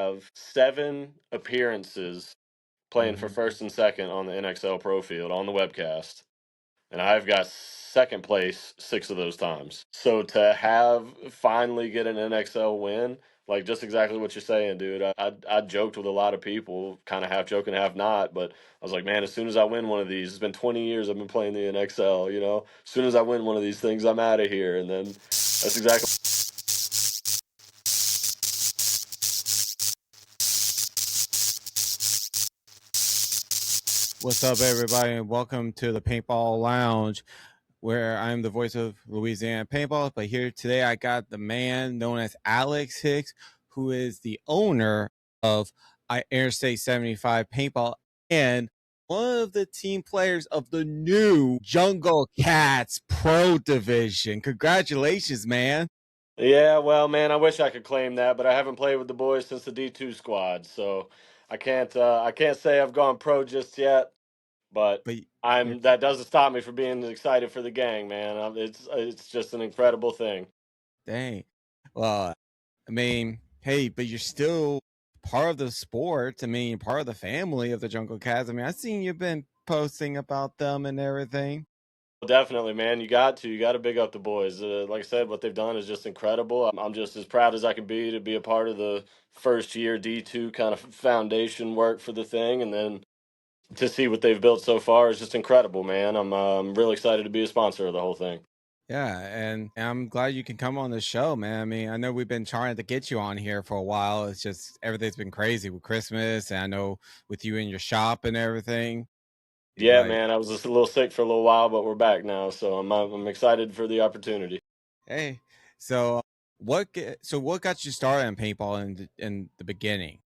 have 7 appearances playing for Mhm. first and second on the NXL Pro Field on the webcast, and I've got second place 6 of those times. So to have finally get an NXL win, like just exactly what you're saying, dude. I joked with a lot of people, kind of half joking, half not, but I was like, man, as soon as I win one of these, it's been 20 years I've been playing the NXL, you know. As soon as I win one of these things, I'm out of here, and then that's exactly. What's up, everybody, and welcome to the Paintball Lounge, where I'm the voice of Louisiana Paintball. But here today, I got the man known as Alex Hicks, who is the owner of Interstate 75 Paintball and one of the team players of the new Jungle Cats Pro Division. Congratulations, man. Yeah, well, man, I wish I could claim that, but I haven't played with the boys since the D2 squad, so I can't say I've gone pro just yet, but But you're that doesn't stop me from being excited for the gang, man. It's just an incredible thing. dang. Well, I mean, hey, but you're still part of the sport. I mean, you're part of the family of the Jungle Cats. I mean, I've seen you've been posting about them and everything. Definitely, man. You got to big up the boys. Like I said, what they've done is just incredible. I'm just as proud as I can be to be a part of the first year D2 kind of foundation work for the thing, and then to see what they've built so far is just incredible, man. I'm really excited to be a sponsor of the whole thing. Yeah, and I'm glad you can come on the show, man. I mean, I know we've been trying to get you on here for a while. It's just everything's been crazy with Christmas, and I know with you in your shop and everything. Yeah, But man, I was just a little sick for a little while, but we're back now, so I'm excited for the opportunity. hey, so what got you started in paintball in the beginning?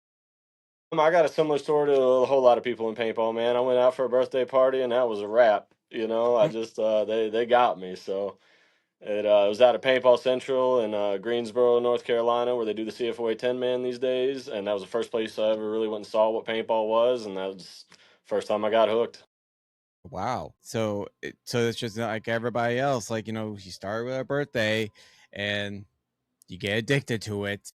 I got a similar story to a whole lot of people in paintball, man. I went out for a birthday party and that was a wrap. You know, I just they got me. So it was out of Paintball Central in Greensboro, North Carolina, where they do the CFOA 10 man these days, and that was the first place I ever really went and saw what paintball was, and that was the first time I got hooked. Wow. So it's just like everybody else, like, you start with a birthday and you get addicted to it.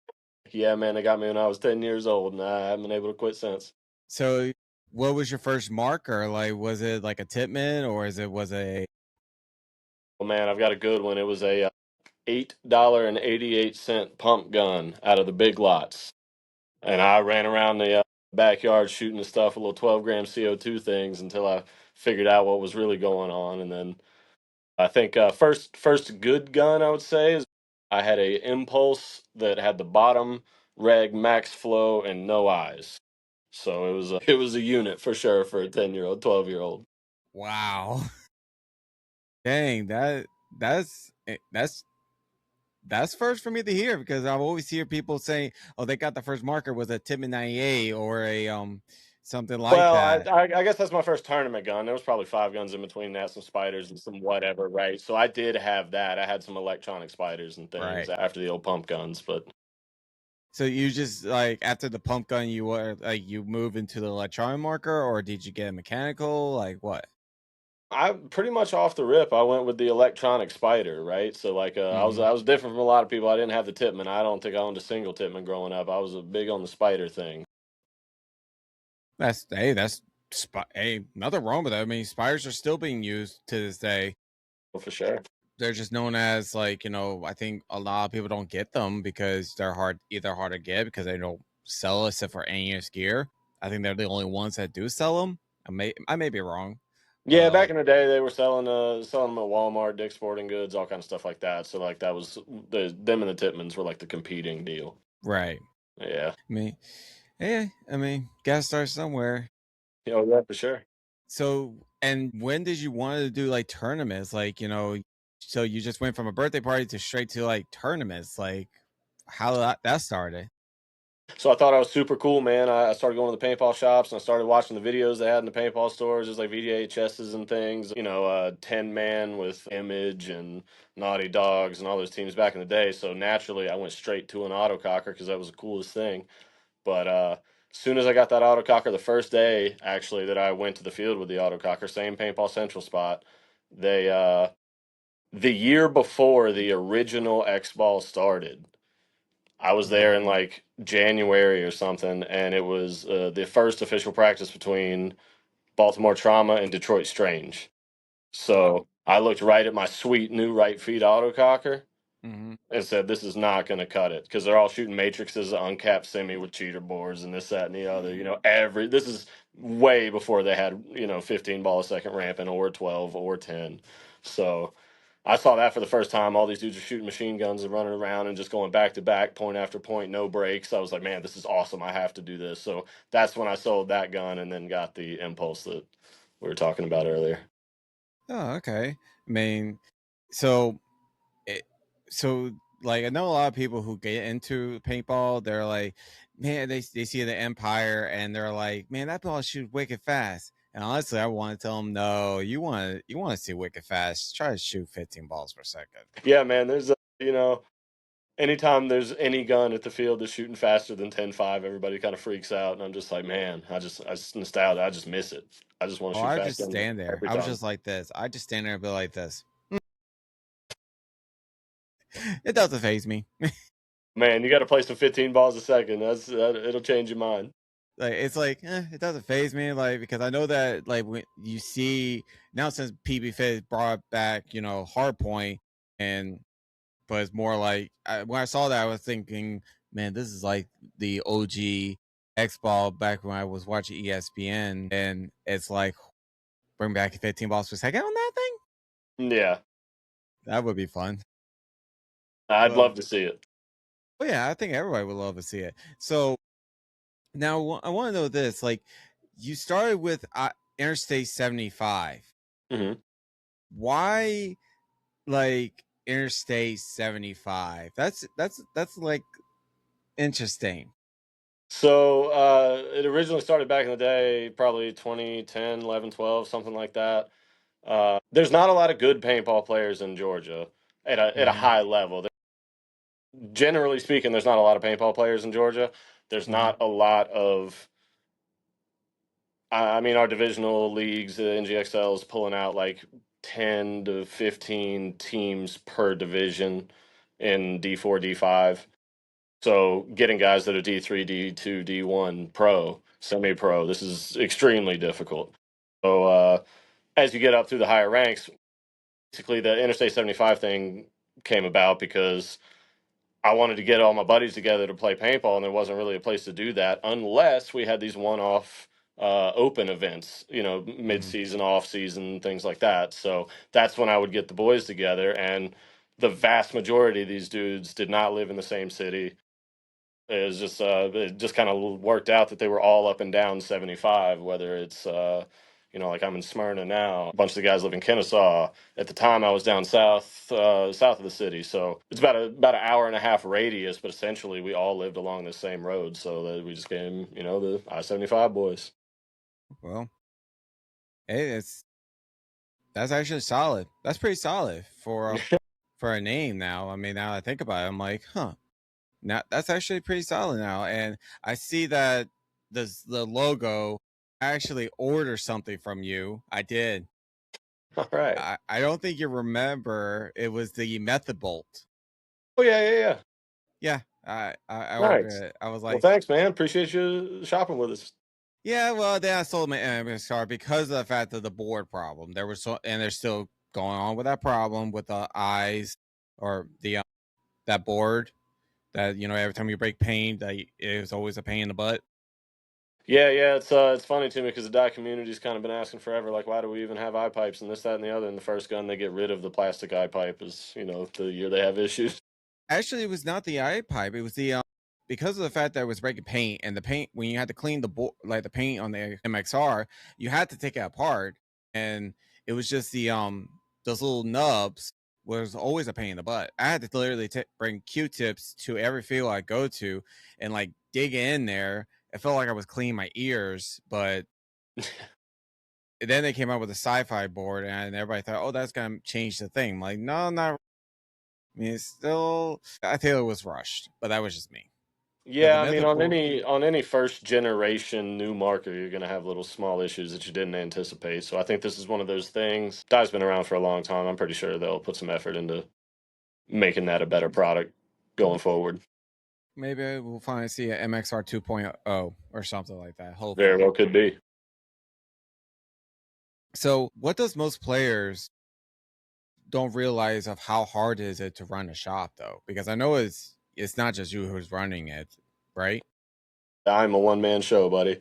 Yeah, man, they got me when I was 10 years old, and I haven't been able to quit since. So what was your first marker? Like, was it like a Tipman or is it was a Well, man, I've got a good one. It was a $8.88 pump gun out of the Big Lots, and I ran around the backyard shooting the stuff with little 12-gram CO2 things until I figured out what was really going on. And then I think first good gun I would say is I had a Impulse that had the bottom reg max flow and no eyes. So it was a unit for sure for a 10-year-old, 12-year-old. wow. Dang, that's that's first for me to hear because I always hear people saying, "Oh, they got the first marker was a Tipman 98 or a something like Well, that." I guess that's my first tournament gun. There was probably 5 guns in between that, some spiders and some whatever, right? So I did have that. I had some electronic spiders and things Right. after the old pump guns, but So you just like after the pump gun, you were like you move into the electronic marker, or did you get a mechanical? Like what? I pretty much off the rip, I went with the electronic spider, right? So like Hmm. I was different from a lot of people. I didn't have the Tipman. I don't think I owned a single Tipman growing up. I was a big on the spider thing. Hey, nothing wrong with that. I mean, spiders are still being used to this day. Well, for sure. They're just known as like I think a lot of people don't get them because they're hard to get because they don't sell except for NES gear. I think they're the only ones that do sell them. I may be wrong, Yeah, but back in the day, they were selling them at Walmart, Dick's Sporting Goods, all kind of stuff like that. So like that was them and the Tipmans were like the competing deal. right. Yeah. I mean, gotta start somewhere. Oh yeah, for sure. So, and when did you want to do like tournaments? Like, so you just went from a birthday party to straight to like tournaments. Like, how that started? So I thought I was super cool, man. I started going to the paintball shops and I started watching the videos they had in the paintball stores, just like VHSs and things. 10 man with Image and Naughty Dogs and all those teams back in the day. So naturally, I went straight to an autococker because that was the coolest thing. But as soon as I got that autococker, the first day actually that I went to the field with the autococker, same paintball central spot, they the year before the original X ball started. I was Mhm. there in like January or something, and it was the first official practice between Baltimore Trauma and Detroit Strange. So I looked right at my sweet new right feed autococker Mhm. and said, "This is not going to cut it," because they're all shooting matrices, uncapped semi with cheater boards, and this, that, and the other. This is way before they had 15 ball a second ramping or 12 or 10. So I saw that for the first time. All these dudes are shooting machine guns and running around and just going back to back, point after point, no breaks. I was like, man, this is awesome. I have to do this. So that's when I sold that gun and then got the impulse that we were talking about earlier. Oh, okay. I mean, so it, so like I know a lot of people who get into paintball. They're like, man, they see the Empire and they're like, man, that ball shoots wicked fast. And honestly, I want to tell them, no, you want to see wicked fast. Try to shoot 15 balls per second. Yeah, man, anytime there's any gun at the field that's shooting faster than 10.5, everybody kind of freaks out. And I'm just like, man, I just nostalgia. I just miss it. I just want to Oh, shoot I fast just guns stand there. every I was time. just like this. I just stand there and be like this. It doesn't phase me. Man, you got to play some 15 balls a second. It'll change your mind. Like it's like it doesn't phase me, like because I know that like when you see now since PB Fit brought back hard point, and but it's more like when I saw that I was thinking, man, this is like the OG X ball back when I was watching ESPN, and it's like bring back 15 balls per second on that thing. Yeah, That would be fun. I'd love Well, to see it. yeah, I think everybody would love to see it. So now I want to know this: like, you started with Interstate 75. Hmm. Why, like, Interstate 75? That's like interesting. So it originally started back in the day, probably 2010, 11, 12, something like that. There's not a lot of good paintball players in Georgia at a Hmm. high level. Generally speaking, there's not a lot of paintball players in Georgia. There's Hmm. not a lot of. I mean, our divisional leagues, the NGXL is pulling out like 10 to 15 teams per division in D4, D5. So getting guys that are D3, D2, D1 pro, semi pro, this is extremely difficult. So as you get up through the higher ranks, basically the Interstate 75 thing came about because I wanted to get all my buddies together to play paintball, and there wasn't really a place to do that unless we had these one-off open events, Hmm. mid-season, off-season, things like that. So that's when I would get the boys together, and the vast majority of these dudes did not live in the same city. It just kind of worked out that they were all up and down 75, whether it's like I'm in Smyrna now. A bunch of the guys live in Kennesaw. At the time I was down south of the city. So it's about an hour and a half radius, but essentially we all lived along the same road. So that we just came, the I-75 boys. Well, hey, that's actually solid. That's pretty solid for a name now. I mean, now I think about it, I'm like, huh. Now that's actually pretty solid now, and I see that the logo. I actually ordered something from you. I did. All right. I don't think you remember. It was the method bolt. Oh yeah, yeah, yeah. Yeah, I Nice. ordered it. I was Well, like, thanks, man. Appreciate you shopping with us. yeah. Well, then I sold my ambulance car because of the fact of the board problem. There was and they're still going on with that problem with the eyes or the that board that every time you break paint, that it was always a pain in the butt. Yeah, yeah, it's funny to me because the die community's kind of been asking forever, like, why do we even have eye pipes and this, that, and the other? And the first gun they get rid of the plastic eye pipe is, the year they have issues. Actually, it was not the eye pipe. It was the because of the fact that it was breaking paint, and the paint when you had to clean the board, like the paint on the MXR, you had to take it apart, and it was just the those little nubs was always a pain in the butt. I had to literally bring Q-tips to every field I go to and like dig in there. It felt like I was cleaning my ears, but then they came out with a sci-fi board, and everybody thought, "Oh, that's gonna change the thing." I'm like, no, not. I mean, it's still. I feel it was rushed, but that was just me. Because the Yeah, I mean, method on board, any first generation new marker, you're gonna have little small issues that you didn't anticipate. So I think this is one of those things. Die's been around for a long time. I'm pretty sure they'll put some effort into making that a better product going forward. Maybe we'll finally see an MXR 2.0 or something like that. Very Hopefully. well could be. So, what does most players don't realize of how hard is it to run a shop though? Because I know it's not just you who's running it, right? I'm a one man show, buddy.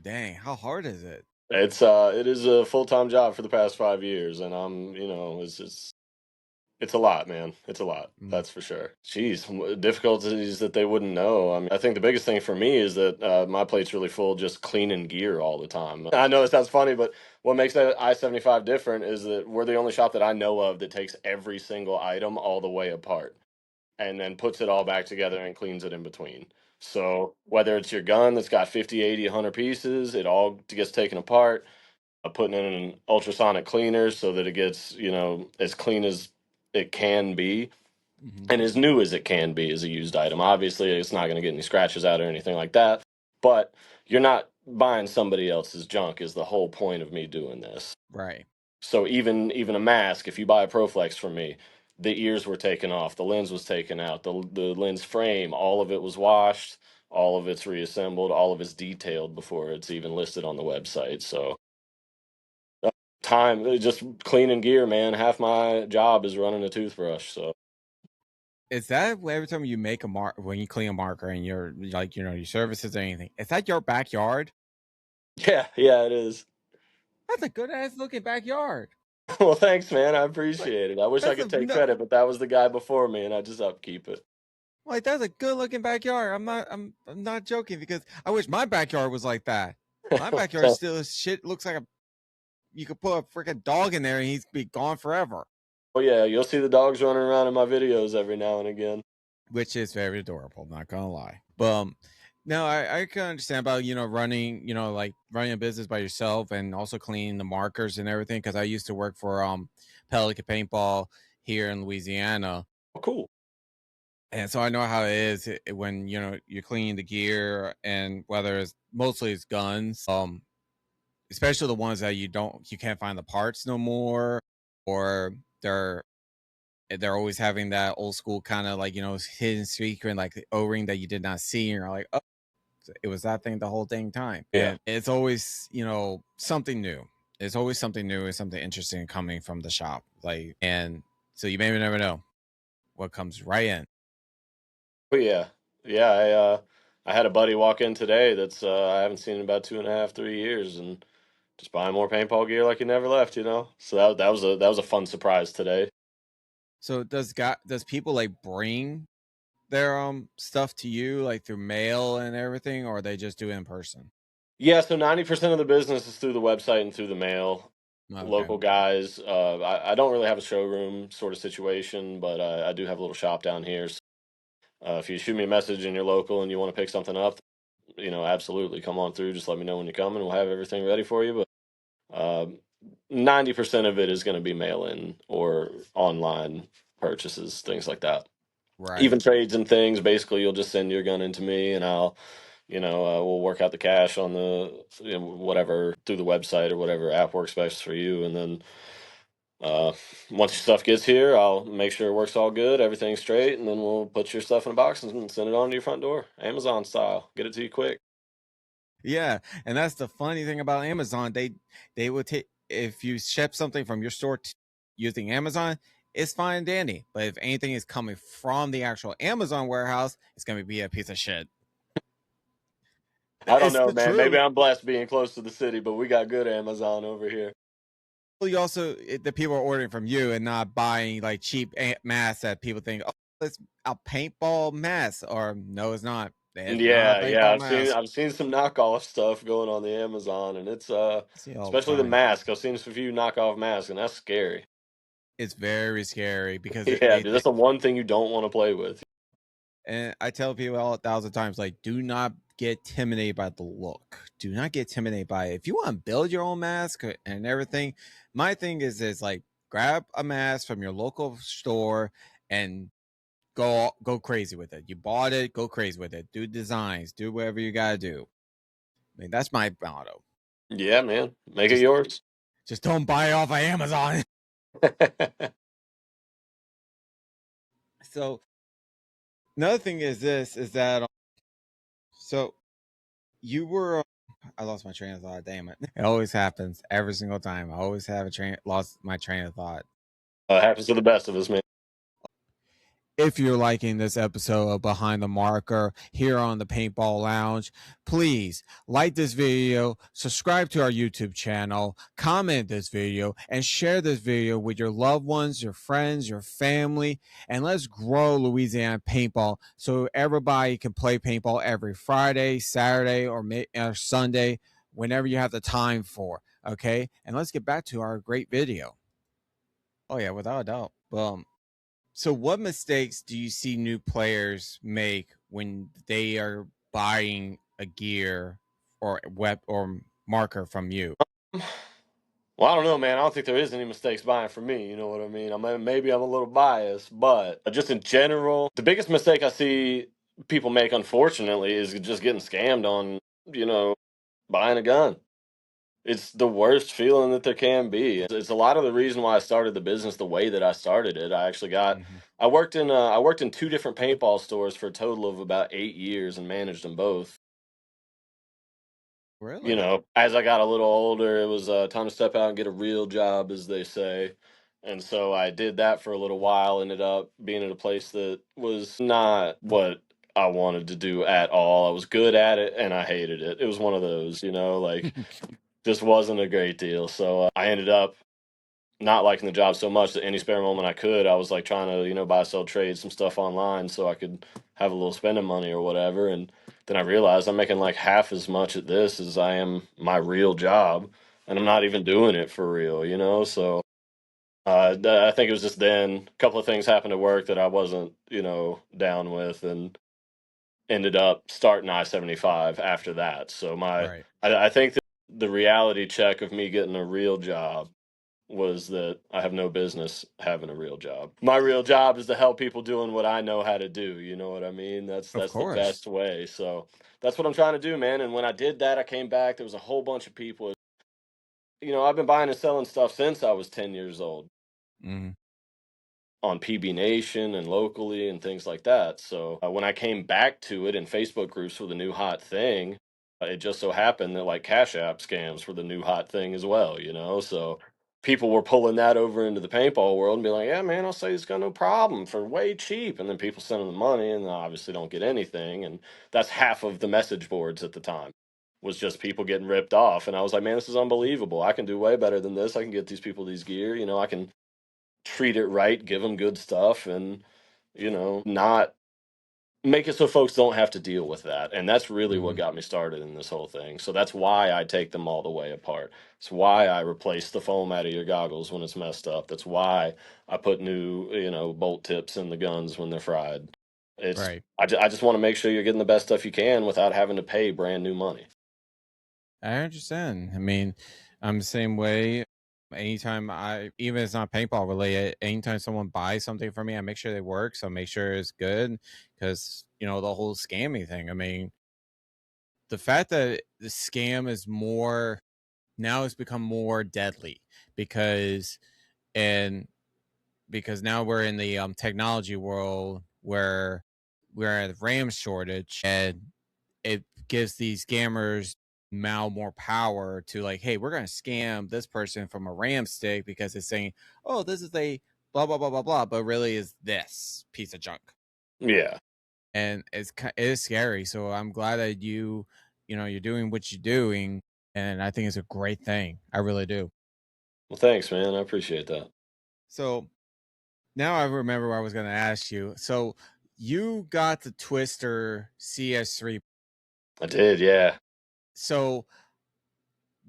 Dang, how hard is it? It is a full time job for the past 5 years, and it's a lot, man. It's a lot. Mm, That's for sure. Jeez, difficulties that they wouldn't know. I mean, I think the biggest thing for me is that my plate's really full, just cleaning gear all the time. I know it sounds funny, but what makes that I-75 different is that we're the only shop that I know of that takes every single item all the way apart and then puts it all back together and cleans it in between. So whether it's your gun that's got 50, 80, 100 pieces, it all gets taken apart, putting in an ultrasonic cleaner so that it gets, as clean as it can be hmm and as new as it can be as a used item. Obviously, it's not going to get any scratches out or anything like that, but you're not buying somebody else's junk is the whole point of me doing this. Right. So even a mask, if you buy a Proflex from me, the ears were taken off, the lens was taken out, the lens frame, all of it was washed, all of it's reassembled, all of it's detailed before it's even listed on the website. So time just cleaning gear, man. Half my job is running a toothbrush. So Is that every time you make a mark when you clean a marker and you're like, your services or anything? Is that your backyard? yeah, yeah, it is. That's a good ass looking backyard. Well, thanks, man. I Like appreciate it. I wish I that's could a take no, credit, but that was the guy before me, and I just upkeep it. like that's a good looking backyard. I'm not joking because I wish my backyard was like that. My backyard still is shit looks like a you could put a freaking dog in there and he's be gone forever. Oh yeah, you'll see the dogs running around in my videos every now and again. Which is very adorable, not gonna lie. But no, I can understand about running, like running a business by yourself and also cleaning the markers and everything. Because I used to work for Pelican Paintball here in Louisiana, Oh, cool. and so I know how it is when you're cleaning the gear and whether it's mostly it's guns, especially the ones that you can't find the parts no more, or they're always having that old school kind of like hidden secret like the o-ring that you did not see and you're like, oh, it was that thing the whole dang time. Yeah. And it's always something new. It's always something new and something interesting coming from the shop, like, and so you maybe never know what comes right in. Oh yeah. Yeah. I had a buddy walk in today that's I haven't seen in about 2.5, 3 years, and just buying more paintball gear like he never left. So that was a fun surprise today. So does people like bring their stuff to you like through mail and everything, or they just do it in person? Yeah. So 90% of the business is through the website and through the mail. Okay. Local guys. I don't really have a showroom sort of situation, but I do have a little shop down here. So, if you shoot me a message and you're local and you want to pick something up, absolutely come on through. Just let me know when you come, and we'll have everything ready for you. But 90% of it is going to be mail in or online purchases, things like that. Right. Even trades and things. Basically, you'll just send your gun into me, and we'll work out the cash on the whatever through the website or whatever app works best for you, and then uh, once your stuff gets here, I'll make sure it works all good, everything's straight, and then we'll put your stuff in a box and send it on to your front door, Amazon style. Get it to you quick. Yeah, and that's the funny thing about Amazon. They will take if you ship something from your store using Amazon, it's fine and dandy. But if anything is coming from the actual Amazon warehouse, it's gonna be a piece of shit. I don't It's know, the man. Maybe truth. I'm blessed being close to the city, but we got good Amazon over here. Well, you also the people are ordering from you and not buying like cheap masks that people think, oh, it's a paintball mask, or no, it's not. It's not Yeah, a yeah. paintball I've mask. seen some knockoff stuff going on the Amazon, and it's I see it all the especially the time. mask. I've seen a few knockoff masks, and that's scary. It's very scary because Yeah, they dude, that's the one thing you don't want to play with. And I tell people all 1,000 times, like, do not get intimidated by the look. Do not get intimidated by it. If you want to build your own mask and everything, my thing is like grab a mask from your local store and go crazy with it. You bought it, go crazy with it. Do designs, do whatever you gotta do. I mean, that's my motto. Yeah, man. Make it Just yours. just don't buy it off of Amazon. So Another thing is this is that so you were I lost my train of thought. Damn it! It always happens every single time. I always have a train lost my train of thought. Happens to the best of us, man. If you're liking this episode of Behind the Marker here on the Paintball Lounge, please like this video, subscribe to our YouTube channel, comment this video, and share this video with your loved ones, your friends, your family, and let's grow Louisiana paintball so everybody can play paintball every Friday, Saturday, or Sunday, whenever you have the time for. Okay, and let's get back to our great video. Oh yeah, without a doubt. So what mistakes do you see new players make when they are buying a gear or web or marker from you? Well, I don't know, man. I don't think there is any mistakes buying from me. You know what I mean? Maybe I'm a little biased, but just in general, the biggest mistake I see people make, unfortunately, is just getting scammed on, you know, buying a gun. It's the worst feeling that there can be. It's a lot of the reason why I started the business the way that I started it. Mhm. I worked in two different paintball stores for a total of about 8 years and managed them both. You Really? know, as I got a little older, it was time to step out and get a real job, as they say. And so I did that for a little while, ended up being at a place that was not what I wanted to do at all. I was good at it and I hated it. It was one of those, like just wasn't a great deal. So I ended up not liking the job so much that any spare moment I could, I was like trying to, buy, sell, trade some stuff online so I could have a little spending money or whatever. And then I realized I'm making like half as much at this as I am my real job. And I'm not even doing it for real, So I think it was just then a couple of things happened at work that I wasn't, down with, and ended up starting I-75 after that. So Right. I think that the reality check of me getting a real job was that I have no business having a real job. My real job is to help people doing what I know how to do. You know what I mean? Of That's the course. best way. So that's what I'm trying to do, man. And when I did that, I came back. There was a whole bunch of people. I've been buying and selling stuff since I was 10 years old Mhm. on PB Nation and locally and things like that. So when I came back to it in Facebook groups for the new hot thing, it just so happened that like Cash App scams were the new hot thing as well, So people were pulling that over into the paintball world and be like, yeah, man, I'll sell you this gun no problem for way cheap. And then people send them the money and they obviously don't get anything. And that's half of the message boards at the time was just people getting ripped off. And I was like, man, this is unbelievable. I can do way better than this. I can get these people these gear. I can treat it right, give them good stuff, and not make it so folks don't have to deal with that. And that's really what Mhm. got me started in this whole thing. So that's why I take them all the way apart. It's why I replace the foam out of your goggles when it's messed up. That's why I put new, bolt tips in the guns when they're fried. Right. I just want to make sure you're getting the best stuff you can without having to pay brand new money. I understand. I mean, I'm the same way. Anytime even if it's not paintball related, anytime someone buys something from me, I make sure they work. So make sure it's good because, the whole scamming thing. I mean, the fact that the scam is more now it's become more deadly because and because now we're in the technology world where we're at a RAM shortage and it gives these scammers now more power to like, hey, we're going to scam this person from a RAM stick because it's saying, oh, this is a blah blah blah blah blah, but really is this piece of junk, Yeah. and it is scary. So I'm glad that you're doing what you're doing, and I think it's a great thing. I really do. Well, thanks, man. I appreciate that. So now I remember what I was going to ask you. So you got the Twister CS3. I did, yeah. So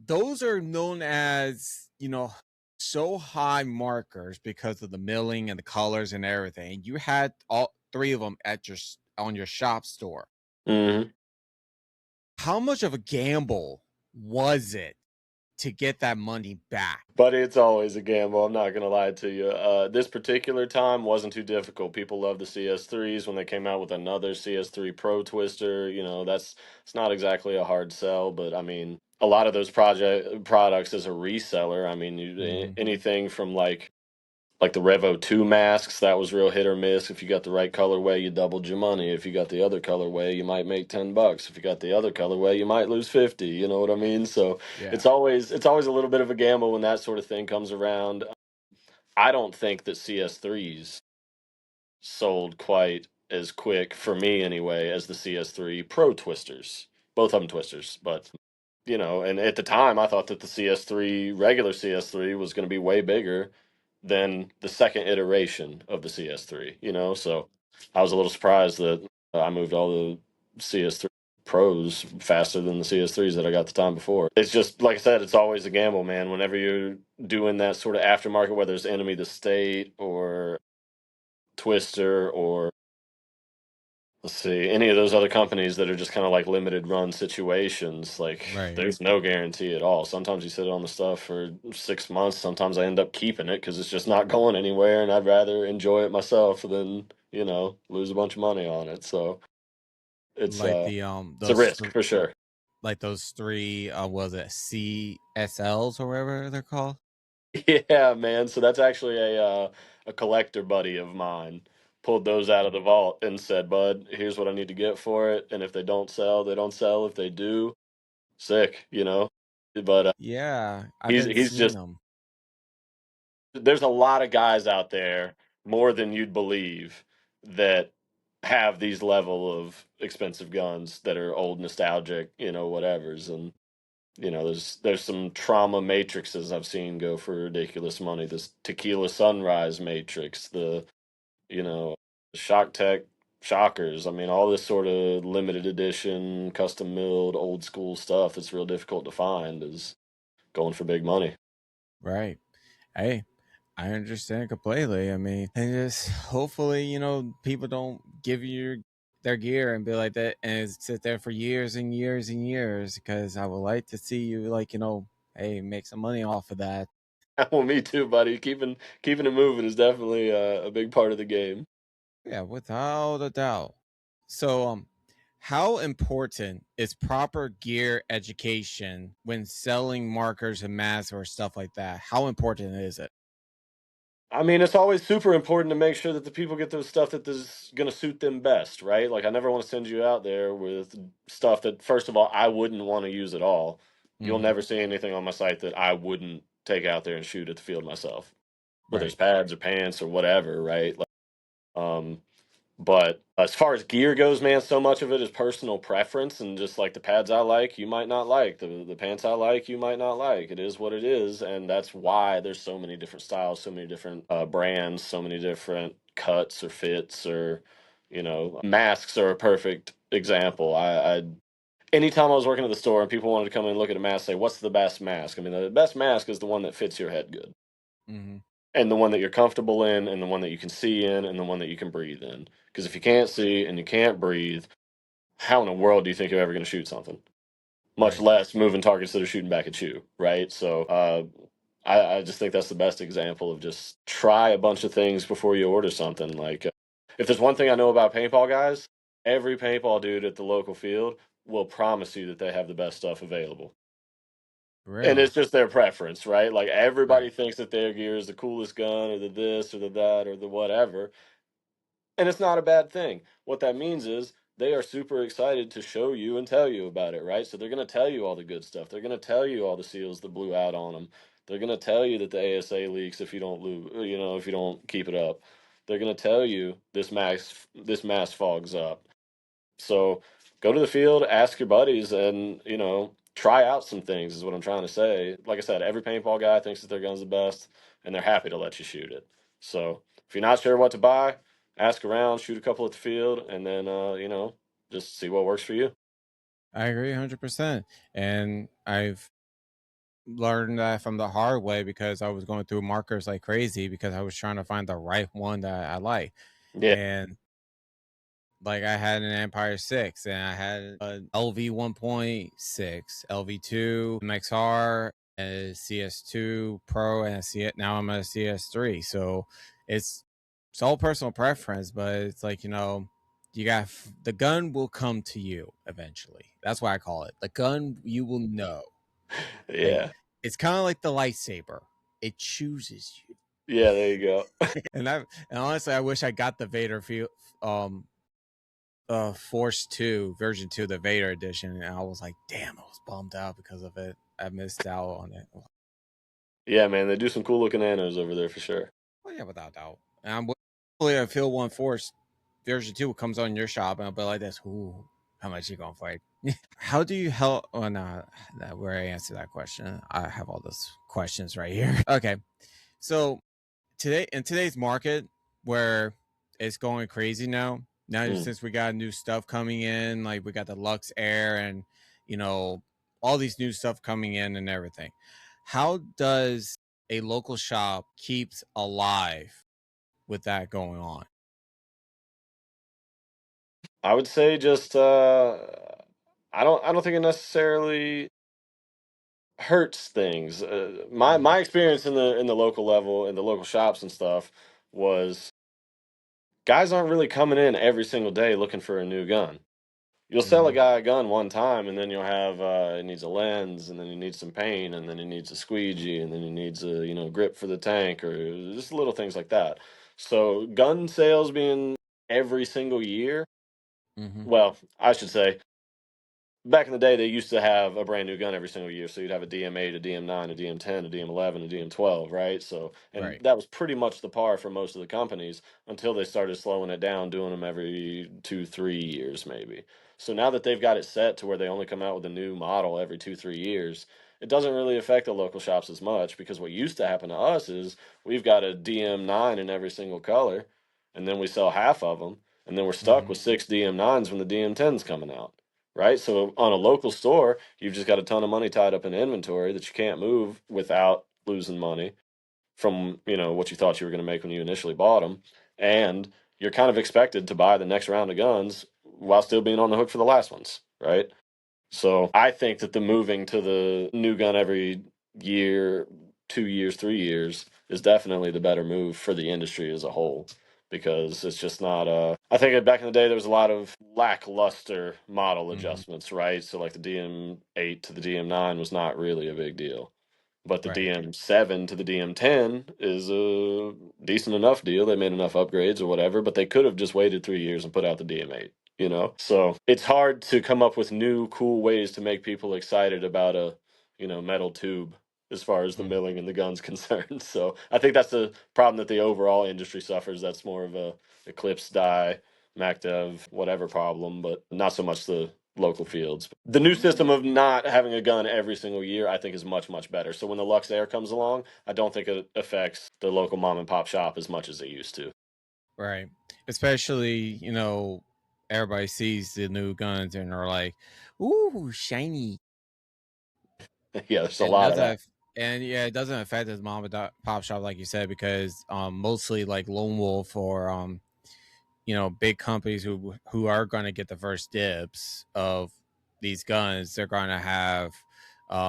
those are known as, so high markers because of the milling and the colors and everything. You had all three of them at on your shop store. Hmm. How much of a gamble was it to get that money back? But it's always a gamble. I'm not gonna lie to you. This particular time wasn't too difficult. People love the CS3s when they came out with another CS3 Pro Twister. It's not exactly a hard sell, but I mean, a lot of those project products as a reseller. I mean, Mhm. anything from like Like the Revo 2 masks, that was real hit or miss. If you got the right colorway, you doubled your money. If you got the other colorway, you might make $10. If you got the other colorway, you might lose 50. You know what I mean? So Yeah. it's always a little bit of a gamble when that sort of thing comes around. I don't think that CS3s sold quite as quick for me anyway as the CS3 Pro Twisters. Both of them Twisters, but and at the time I thought that the CS3 regular CS3 was going to be way bigger than the second iteration of the CS3, so I was a little surprised that I moved all the CS3 Pros faster than the CS3s that I got the time before. It's just like I said, it's always a gamble, man. Whenever you're doing that sort of aftermarket, whether it's Enemy the State or Twister or let's see, any of those other companies that are just kind of like limited run situations, like Right. there's no guarantee at all. Sometimes you sit on the stuff for 6 months. Sometimes I end up keeping it because it's just not going anywhere, and I'd rather enjoy it myself than lose a bunch of money on it. So it's Like uh the it's a risk for sure. like those three was it CSLs or whatever they're called? Yeah, man. So that's actually a collector buddy of mine pulled those out of the vault and said, "Bud, here's what I need to get for it. And if they don't sell, they don't sell. If they do, sick, But Yeah, I've been he's seeing just them. there's a lot of guys out there more than you'd believe that have these level of expensive guns that are old nostalgic, whatevers. And there's some trauma matrices I've seen go for ridiculous money. This Tequila Sunrise Matrix, the Shock Tech Shockers. I mean, all this sort of limited edition, custom milled, old school stuff that's real difficult to find is going for big money. Right. Hey, I understand completely. I mean, and just hopefully, people don't give you their gear and be like that and sit there for years and years and years because I would like to see you like, hey, make some money off of that. Well, me too, buddy. Keeping it moving is definitely a big part of the game. Yeah, without a doubt. So, how important is proper gear education when selling markers and masks or stuff like that? How important is it? I mean, it's always super important to make sure that the people get the stuff that is going to suit them best, right? Like, I never want to send you out there with stuff that, first of all, I wouldn't want to use at all. You'll Hmm. never see anything on my site that I wouldn't take out there and shoot at the field myself, whether it's Right. pads or pants or whatever, right? Um, but as far as gear goes, man, so much of it is personal preference and just like the pads I like, you might not like. The pants I like, you might not like. It is what it is, and that's why there's so many different styles, so many different brands, so many different cuts or fits or masks are a perfect example. I anytime I was working at the store and people wanted to come in and look at a mask, say, "What's the best mask?" I mean, the best mask is the one that fits your head good Hmm. and the one that you're comfortable in and the one that you can see in and the one that you can breathe in. Because if you can't see and you can't breathe, how in the world do you think you're ever going to shoot something? Much Right. less moving targets that are shooting back at you, right? So I just think that's the best example of just try a bunch of things before you order something. Like, if there's one thing I know about paintball guys, every paintball dude at the local field will promise you that they have the best stuff available. And Really? it's just their preference, right? Like everybody Right. thinks that their gear is the coolest gun or the this or the that or the whatever. And it's not a bad thing. What that means is they are super excited to show you and tell you about it, right? So they're going to tell you all the good stuff. They're going to tell you all the seals that blew out on them. They're going to tell you that the ASA leaks if you don't if you don't keep it up. They're going to tell you this mass fogs up. So go to the field, ask your buddies, and try out some things. Is what I'm trying to say. Like I said, every paintball guy thinks that their gun's the best, and they're happy to let you shoot it. So if you're not sure what to buy, ask around, shoot a couple at the field, and then just see what works for you. I agree 100%. And I've learned that from the hard way because I was going through markers like crazy because I was trying to find the right one that I like. Yeah, And like I had an Empire 6 and I had an LV 1.6, LV 2, MXR, a CS2 Pro, and now I'm at a CS3. So it's it's all personal preference, but it's like, you got the gun will come to you eventually. That's why I call it. The gun you will know. Like yeah. it's kind of like the lightsaber. It chooses you. Yeah, there you go. And honestly, I wish I got the Vader um Force 2 version 2, the Vader edition, and I was like, damn, I was bummed out because of it. I missed out on it. Yeah, man, they do some cool looking annos over there for sure. Oh yeah, without doubt. And I'm hopefully I feel one Force version 2 comes on your shop and I'll be like this. Ooh, how much you gonna fight? How do you help? Oh no, where I answer that question, I have all those questions right here. Okay, so today's market where it's going crazy now Mm. since we got new stuff coming in, like we got the Lux Air and all these new stuff coming in and everything. How does a local shop keeps alive with that going on? I would say just I don't think it necessarily hurts things. My experience in the local level in the local shops and stuff was guys aren't really coming in every single day looking for a new gun. You'll sell a Mm-hmm. guy a gun one time, and then you'll have it needs a lens, and then he needs some paint, and then he needs a squeegee, and then he needs a grip for the tank, or just little things like that. So gun sales being every single year, Mm-hmm. well, I should say back in the day, they used to have a brand new gun every single year. So you'd have a DM8, a DM9, a DM10, a DM11, a DM12, right? So, and Right. that was pretty much the par for most of the companies until they started slowing it down, doing them every 2, 3 years, maybe. So now that they've got it set to where they only come out with a new model every 2, 3 years, it doesn't really affect the local shops as much because what used to happen to us is we've got a DM9 in every single color, and then we sell half of them, and then we're stuck Mm-hmm. with 6 DM9s when the DM10's coming out, right? So on a local store, you've just got a ton of money tied up in inventory that you can't move without losing money from, what you thought you were going to make when you initially bought them. And you're kind of expected to buy the next round of guns while still being on the hook for the last ones, right? So I think that the moving to the new gun every year, 2 years, 3 years is definitely the better move for the industry as a whole because it's just not. I think back in the day there was a lot of lackluster model Mm-hmm. adjustments, right? So like the DM8 to the DM9 was not really a big deal. But the Right. DM7 to the DM10 is a decent enough deal. They made enough upgrades or whatever, but they could have just waited 3 years and put out the DM8, you know? So it's hard to come up with new, cool ways to make people excited about a, metal tube as far as the Mm-hmm. milling and the gun's concerned. So I think that's the problem that the overall industry suffers. That's more of a Eclipse die, MacDev, whatever problem, but not so much the local fields. The new system of not having a gun every single year, I think, is much, much better. So when the Lux Air comes along, I don't think it affects the local mom and pop shop as much as it used to. Right. Especially, everybody sees the new guns and are like, "Ooh, shiny." Yeah, there's a And lot of doesn't that. aff- and yeah, it doesn't affect his mom and pop shop like you said because mostly like Lone Wolf or big companies who are going to get the first dibs of these guns, they're going to have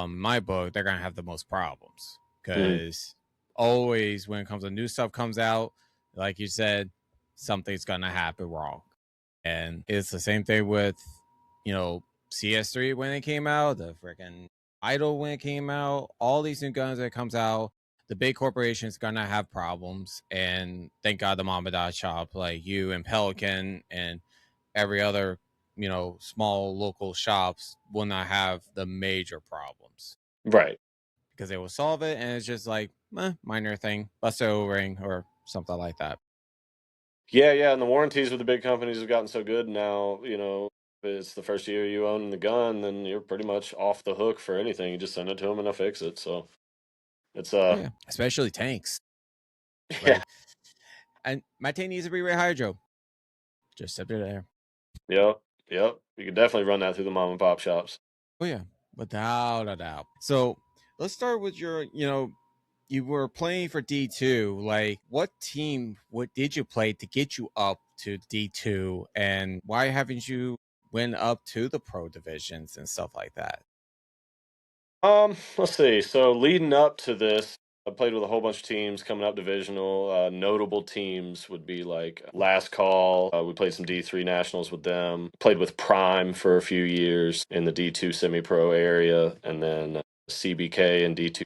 my book, they're going to have the most problems Mhm. because always when it comes to new stuff comes out, like you said, something's going to happen wrong. And it's the same thing with, CS3 when it came out, the freaking Idol when it came out, all these new guns that comes out, the big corporations gonna have problems. And thank God the mom and dad shop like you and Pelican and every other, small local shops will not have the major problems Right. because they will solve it and it's just like minor thing, bust a O-ring or something like that. Yeah, yeah, and the warranties with the big companies have gotten so good now, if it's the first year you own the gun, then you're pretty much off the hook for anything. You just send it to them and they'll fix it. So it's Oh yeah, especially tanks. yeah, Like, and my tank needs to be hydro. Just sip it there. yep, yep. You can definitely run that through the mom and pop shops. Oh yeah, without a doubt. So let's start with your, you were playing for D2. Like, what team? What did you play to get you up to D2, and why haven't you went up to the pro divisions and stuff like that? Let's see. So leading up to this, I played with a whole bunch of teams coming up divisional. Notable teams would be like Last Call. We played some D3 nationals with them. Played with Prime for a few years in the D2 semi-pro area, and then CBK and D2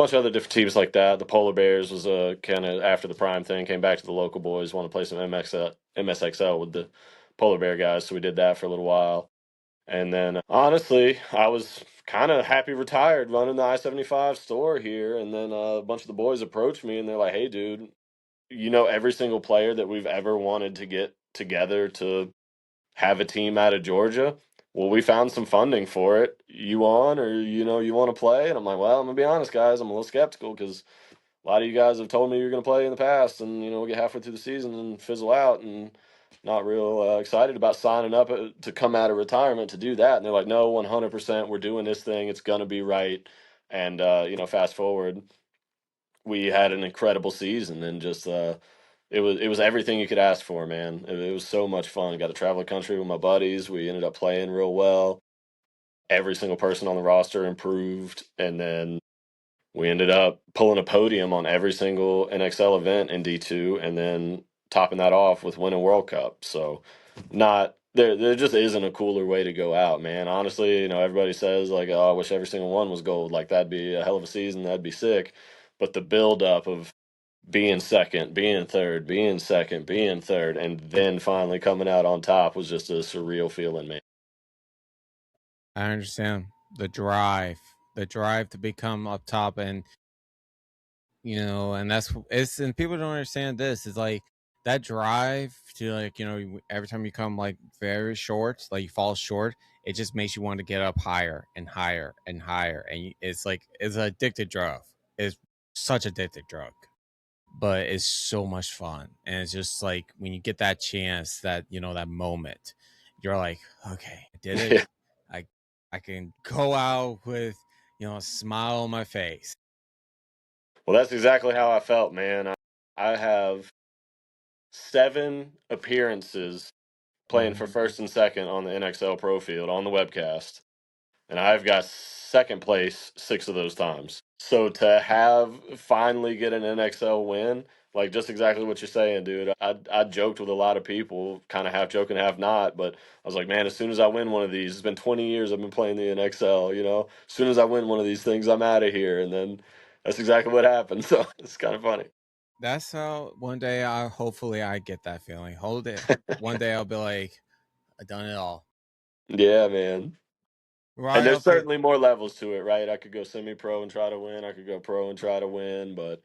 bunch of other different teams like that. The Polar Bears was a kind of after the prime thing. Came back to the local boys, want to play some MSXL with the Polar Bear guys, so we did that for a little while. And then honestly, I was kind of happy retired running the I-75 store here. And then a bunch of the boys approached me and they're like, "Hey, dude, you know every single player that we've ever wanted to get together to have a team out of Georgia. Well, we found some funding for it. You on, or you want to play?" And I'm like, "Well, I'm gonna be honest, guys. I'm a little skeptical because a lot of you guys have told me you're gonna play in the past, and we get halfway through the season and fizzle out, and not real excited about signing up to come out of retirement to do that." And they're like, "No, 100%. We're doing this thing. It's gonna be right." And fast forward, we had an incredible season and just it was everything you could ask for, man. It was so much fun. Got to travel the country with my buddies. We ended up playing real well. Every single person on the roster improved, and then we ended up pulling a podium on every single NXL event in D2, and then topping that off with winning World Cup. So, not there just isn't a cooler way to go out, man. Honestly, everybody says like, "Oh, I wish every single one was gold." Like that'd be a hell of a season. That'd be sick. But the build up of being second, being third, being second, being third, and then finally coming out on top was just a surreal feeling, man. I understand the drive to become up top, and and and people don't understand this. It's like that drive to every time you come like very short, like you fall short, it just makes you want to get up higher and higher and higher, and it's like it's an addicted drug. It's such addicted drug, but it's so much fun, and it's just like when you get that chance, that that moment, you're like, okay, I did it. Yeah. I can go out with a smile on my face. Well, that's exactly how I felt, man. I have 7 appearances playing for Hmm. first and second on the NXL Pro Field on the webcast, and I've got second place 6 of those times. So to have finally get an NXL win, like just exactly what you're saying, dude. I joked with a lot of people, kind of half joking, half not, but I was like, man, as soon as I win one of these, it's been 20 years I've been playing the NXL. As soon as I win one of these things, I'm out of here, and then that's exactly what happened. So it's kind of funny. That's how one day I hopefully I get that feeling. Hold it. One day I'll be like, I done it all. Yeah, man. And Right there's up here. certainly more levels to it, right? I could go semi-pro and try to win. I could go pro and try to win, but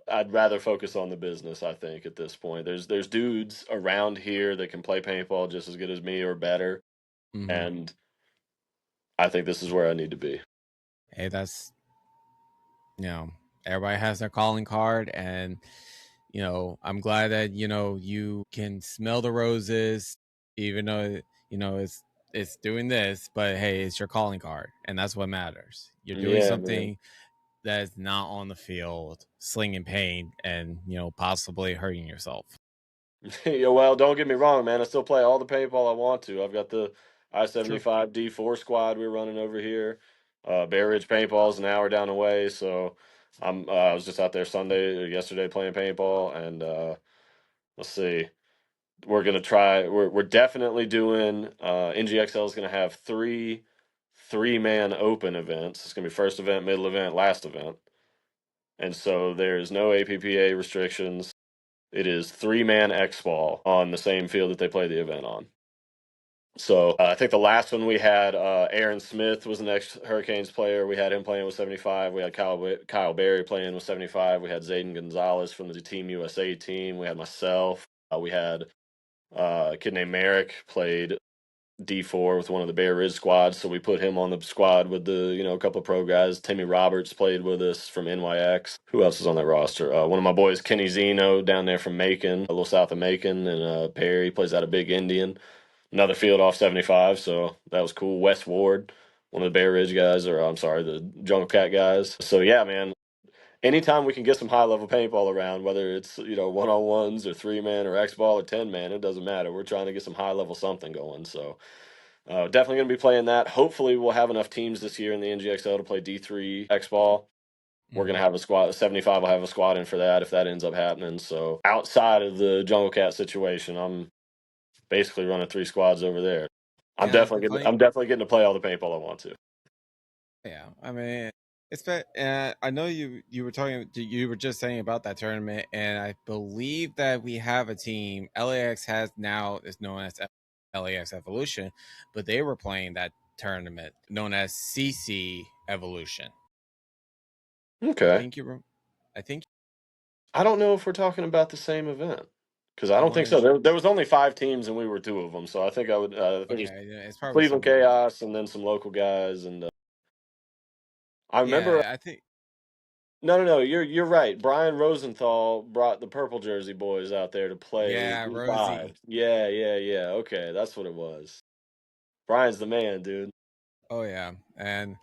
I'd rather focus on the business, I think, at this point. There's dudes around here that can play paintball just as good as me or better, Hmm. and I think this is where I need to be. Hey, that's you know, everybody has their calling card, and I'm glad that you can smell the roses, even though it's doing this, but hey, it's your calling card, and that's what matters. You're doing Yeah, man. something that is not on the field, slinging pain and possibly hurting yourself. Yeah, well, don't get me wrong, man. I still play all the paintball I want to. I've got the True. I-75 D4 squad we're running over here. Bear Ridge Paintball's an hour down the way, so I was just out there Sunday or yesterday playing paintball, and let's see. We're definitely doing NGXL is gonna have three-man open events. It's gonna be first event, middle event, last event. And so there's no APPA restrictions. It is three-man X ball on the same field that they play the event on. So I think the last one we had, Aaron Smith was the next Hurricanes player. We had him playing with 75. We had Kyle Berry playing with 75. We had Zayden Gonzalez from the Team USA team. We had myself. We had a kid named Merrick played D4 with one of the Bear Ridge squads, so we put him on the squad with a couple of pro guys. Timmy Roberts played with us from NYX. Who else is on that roster? One of my boys, Kenny Zeno, down there from Macon, a little south of Macon, and Perry plays out of Big Indian. Another field off 75, so that was cool. Wes Ward, one of the Bear Ridge guys, or I'm sorry, the Jungle Cat guys. So yeah, man, anytime we can get some high level paintball around, whether it's one on ones or 3-man or X ball or 10-man, it doesn't matter. We're trying to get some high level something going. So definitely going to be playing that. Hopefully, we'll have enough teams this year in the NGXL to play D3 X ball. We're going to Hmm. have a squad. 75 will have a squad in for that if that ends up happening. So outside of the Jungle Cat situation, I'm basically running 3 squads over there. I'm Yeah, the definitely getting. funny. I'm definitely getting to play all the paintball I want to. Yeah, I mean, I know you were talking you were just saying about that tournament, and I believe that we have a team. LAX has now is known as LAX Evolution, but they were playing that tournament known as CC Evolution. I Okay. think you were. I think I don't know if we're talking about the same event because I I don't think wanted. so. There was only 5 teams and we were 2 of them, so I think I would. I think it was Okay, yeah, it's probably Cleveland something. Chaos and then some local guys. And I remember. Yeah, I think. No, no, no. You're right. Brian Rosenthal brought the purple jersey boys out there to play Yeah, five. Rosie. Yeah, yeah, yeah. Okay, that's what it was. Brian's the man, dude. Oh yeah, and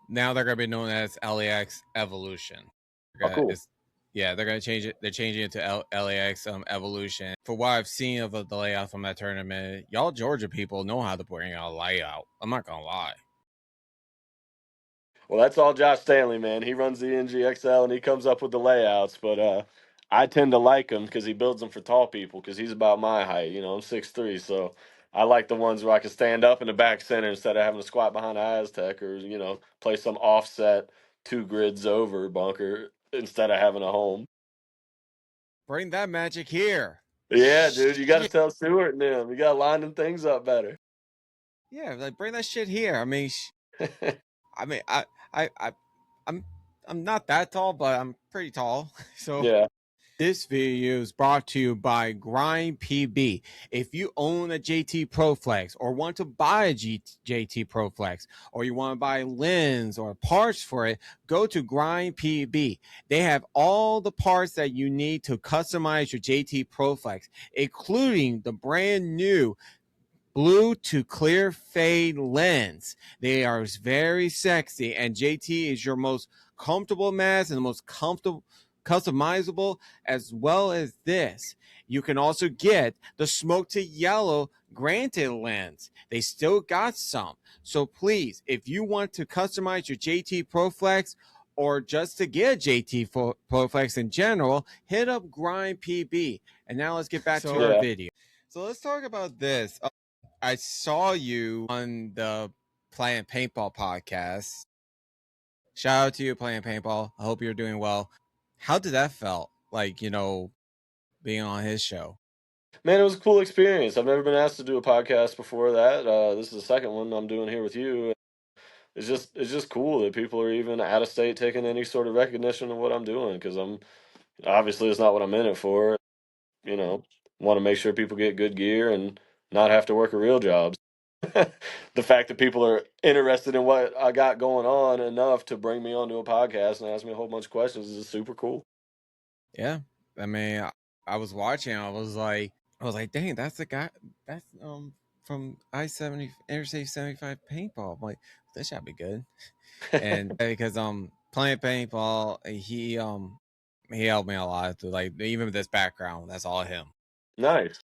now they're gonna be known as LAX Evolution. Oh, cool. It's yeah, they're gonna change it. They're changing it to LAX Evolution. For what I've seen of the layout from that tournament, y'all Georgia people know how to bring out a layout. I'm not gonna lie. Well, that's all Josh Stanley, man. He runs the NGXL and he comes up with the layouts, but I tend to like him because he builds them for tall people because he's about my height. You know, I'm 6'3", so I like the ones where I can stand up in the back center instead of having to squat behind an Aztec or, play some offset 2 grids over bunker instead of having a home. Bring that magic here. Yeah, dude, you got to Shit. tell Stewart and them. You got to line them things up better. Yeah, like bring that shit here. I mean, I mean, I, I'm, I'm not that tall, but I'm pretty tall. So Yeah. this video is brought to you by Grind PB. If you own a JT ProFlex or want to buy a JT ProFlex or you want to buy lens or parts for it, go to Grind PB. They have all the parts that you need to customize your JT ProFlex, including the brand new blue to clear fade lens. They are very sexy, and JT is your most comfortable mask and the most comfortable customizable as well as this. You can also get the smoke to yellow granted lens. They still got some. So please, if you want to customize your JT ProFlex or just to get JT ProFlex in general, hit up Grind PB. And now let's get back to our Yeah. video. So let's talk about this. I saw you on the Playing Paintball podcast. Shout out to you, Playing Paintball. I hope you're doing well. How did that felt? Like, being on his show. Man, it was a cool experience. I've never been asked to do a podcast before that. This is the second one I'm doing here with you. It's just cool that people are even out of state taking any sort of recognition of what I'm doing because I'm obviously it's not what I'm in it for. You know, want to make sure people get good gear and not have to work a real job. The fact that people are interested in what I got going on enough to bring me onto a podcast and ask me a whole bunch of questions is super cool. Yeah. I mean, I was watching, I was like, dang, that's the guy that's from I-70 Interstate 75 paintball. I'm like, this should be good. And because playing paintball, he helped me a lot to like even with this background, that's all him. Nice.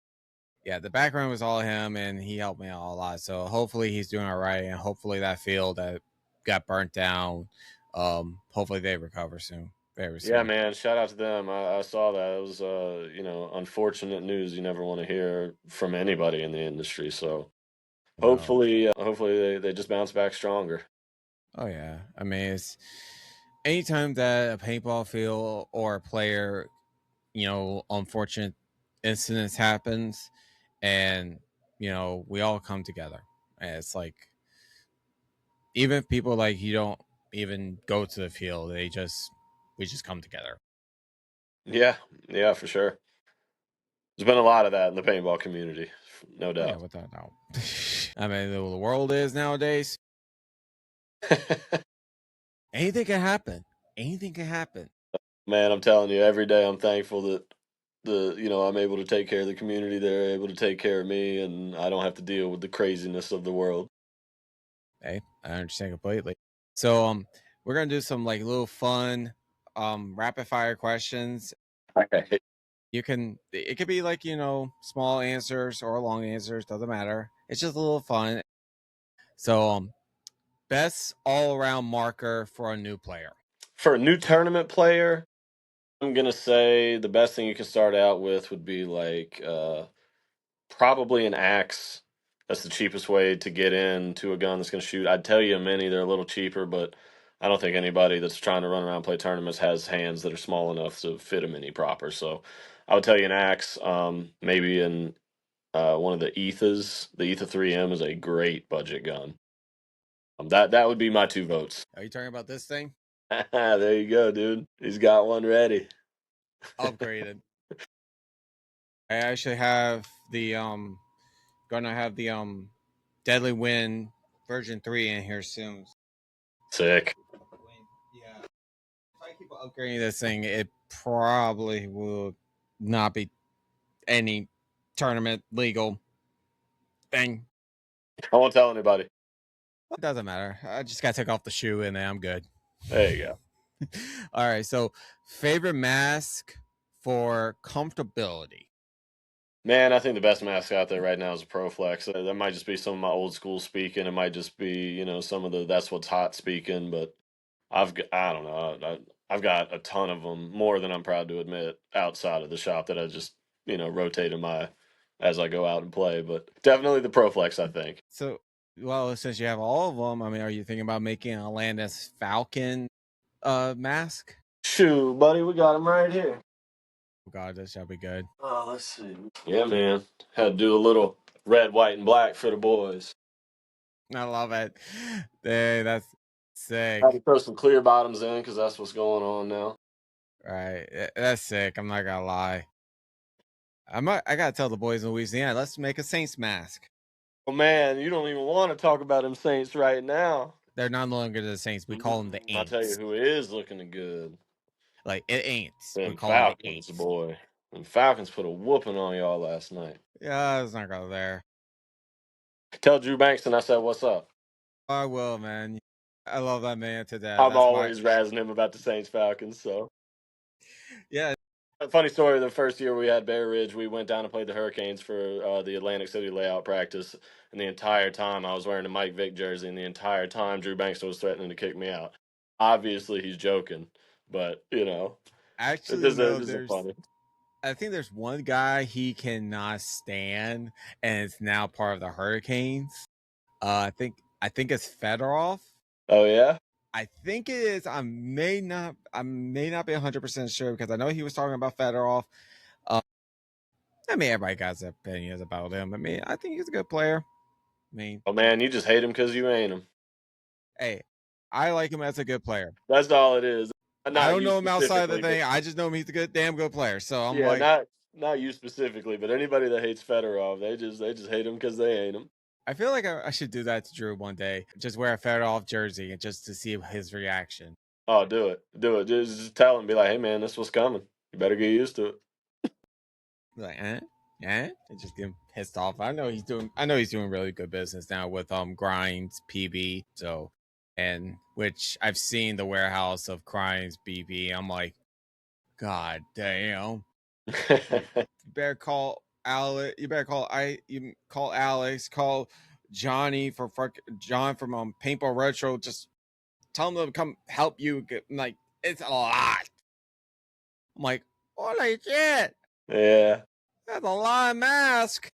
Yeah, the background was all him, and he helped me out a lot. So hopefully he's doing all right, and hopefully that field that got burnt down, hopefully they recover soon, very Yeah, soon. man. Shout out to them. I saw that. It was unfortunate news you never want to hear from anybody in the industry. So No, hopefully they just bounce back stronger. oh yeah, I mean it's anytime that a paintball field or a player, unfortunate incidents happens, and we all come together, and it's like even if people like you don't even go to the field, we just come together. Yeah, yeah, for sure. There's been a lot of that in the paintball community, no Oh yeah, doubt. without doubt. I mean, the world is nowadays. Anything can happen. Anything can happen. Man, I'm telling you, every day I'm thankful that I'm able to take care of the community. They're able to take care of me, and I don't have to deal with the craziness of the world. Hey, I understand completely. So, we're gonna do some like little fun, rapid fire questions. Okay. It could be like small answers or long answers. Doesn't matter. It's just a little fun. So, best all around marker for a new player. For a new tournament player, I'm gonna say the best thing you can start out with would be like probably an axe. That's the cheapest way to get into a gun that's gonna shoot. I'd tell you a mini; they're a little cheaper, but I don't think anybody that's trying to run around and play tournaments has hands that are small enough to fit a mini proper. So I would tell you an axe, maybe in one of the Ethas. The Etha 3M is a great budget gun. That would be my two votes. Are you talking about this thing? There you go, dude. He's got one ready. Upgraded. I actually have the gonna have the Deadly Wind version 3 in here soon. Sick. Yeah. If I keep upgrading this thing, it probably will not be any tournament legal thing. I won't tell anybody. It doesn't matter. I just gotta take off the shoe and then I'm good. There you go. All right. So, favorite mask for comfortability. Man, I think the best mask out there right now is a ProFlex. That might just be some of my old school speaking. It might just be, some of the that's what's hot speaking. But I don't know. I've got a ton of them, more than I'm proud to admit, outside of the shop that I just, rotate in my as I go out and play. But definitely the ProFlex, I think. So, well, since you have all of them, I mean, are you thinking about making a Landis Falcon mask? Shoot, buddy, we got them right here. Oh God, this shall be good. Oh, let's see. Yeah, man. Had to do a little red, white, and black for the boys. I love it. Dang, that's Had to sick. throw some clear bottoms in because that's what's going on now. Right, that's sick. I'm not gonna lie. I gotta tell the boys in Louisiana, let's make a Saints mask. Oh man, you don't even want to talk about them Saints right now. They're not longer the Saints. We call them the I'll tell you Aints. who is looking good. Like it Aints. We Them call them the Falcons, Aints. boy. Them Falcons put a whooping on y'all last night. Yeah, let's not go there. Tell Drew Bankston I said what's up. I will, man. I love that man to death. I'm That's my always razzing him about the Saints Falcons. So yeah. a funny story: the first year we had Bear Ridge, we went down and played the Hurricanes for the Atlantic City layout practice, and the entire time I was wearing a Mike Vick jersey, and the entire time Drew Bankston was threatening to kick me out. Obviously, he's joking, but it Actually, just, no, it's just there's funny. I think there's one guy he cannot stand, and it's now part of the Hurricanes. I think it's Fedorov. Oh yeah. I think it is. I may not be 100% sure because I know he was talking about Fedorov. Uh, I mean, everybody got their opinions about him. I mean, I think he's a good player. I mean, Oh man, you just hate him because you ain't him. hey, I like him as a good player. That's all it is. I Not don't you know him outside of the specifically, but thing. I just know him. He's a damn good player. So I'm yeah, like, not you specifically, but anybody that hates Fedorov, they just hate him because they ain't him. I feel like I should do that to Drew one day. Just wear a Fedorov jersey and just to see his reaction. Oh, do it. Just tell him, be like, hey man, this was coming. You better get used to it. Like, and just get him pissed off. I know he's doing really good business now with Grinds PB. So, and which I've seen the warehouse of Grinds BB. I'm like, God damn. Like, you better call Alex. You call Alex. Call Johnny for John from Paintball Retro. Just tell him to come help you. Like, it's a lot. I'm like, holy shit, Yeah, that's a lot of mask.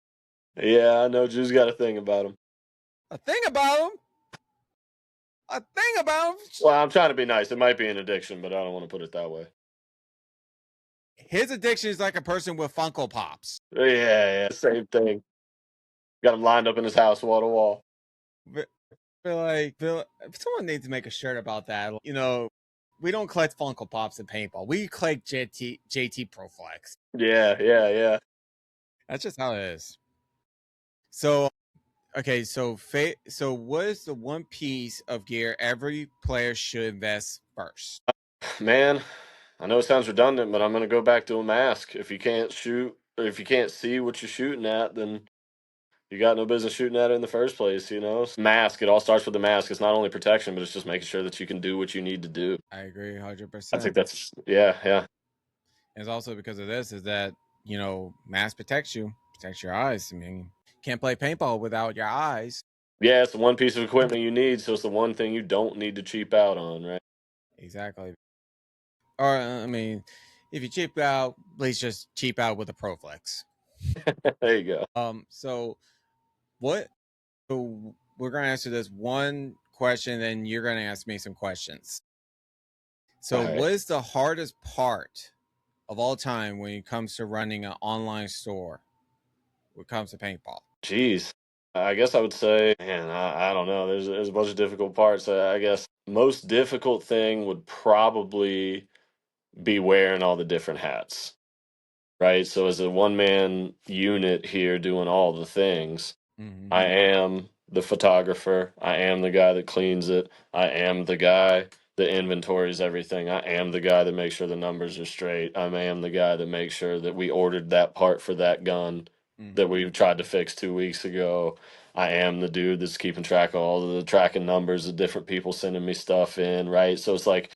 yeah, I know. Drew's got a thing about him. A thing about him. A thing about him. Well, I'm trying to be nice. It might be an addiction, but I don't want to put it that way. His addiction is like a person with Funko Pops. Yeah, same thing. Got him lined up in his house, wall to wall. Someone needs to make a shirt about that. We don't collect Funko Pops in paintball. We collect JT Proflex. Yeah. That's just how it is. So, okay, so what is the one piece of gear every player should invest first? Man, I know it sounds redundant, but I'm gonna go back to a mask. If you can't shoot, or if you can't see what you're shooting at, then you got no business shooting at it in the first place. Mask. It all starts with the mask. It's not only protection, but it's just making sure that you can do what you need to do. I agree I think 100%. that's yeah. And it's also because of this is that, mask protects your eyes. I mean, can't play paintball without your eyes. Yeah, it's the one piece of equipment you need, so it's the one thing you don't need to cheap out on, right? Exactly. Or, I mean, if you cheap out, at least just cheap out with a Proflex. There you go. So what? So we're gonna answer this one question, then you're going to ask me some questions. So, All right. what is the hardest part of all time when it comes to running an online store when it comes to paintball? Jeez. I guess I would say, man, I don't know. There's a bunch of difficult parts. I guess most difficult thing would probably be wearing all the different hats, right? So as a one man unit here doing all the things, Mm-hmm. I am the photographer. I am the guy that cleans it. I am the guy that inventories everything. I am the guy that makes sure the numbers are straight. I am the guy that makes sure that we ordered that part for that gun that Mm-hmm. we tried to fix 2 weeks ago. I am the dude that's keeping track of all of the tracking numbers of different people sending me stuff in, right? So it's like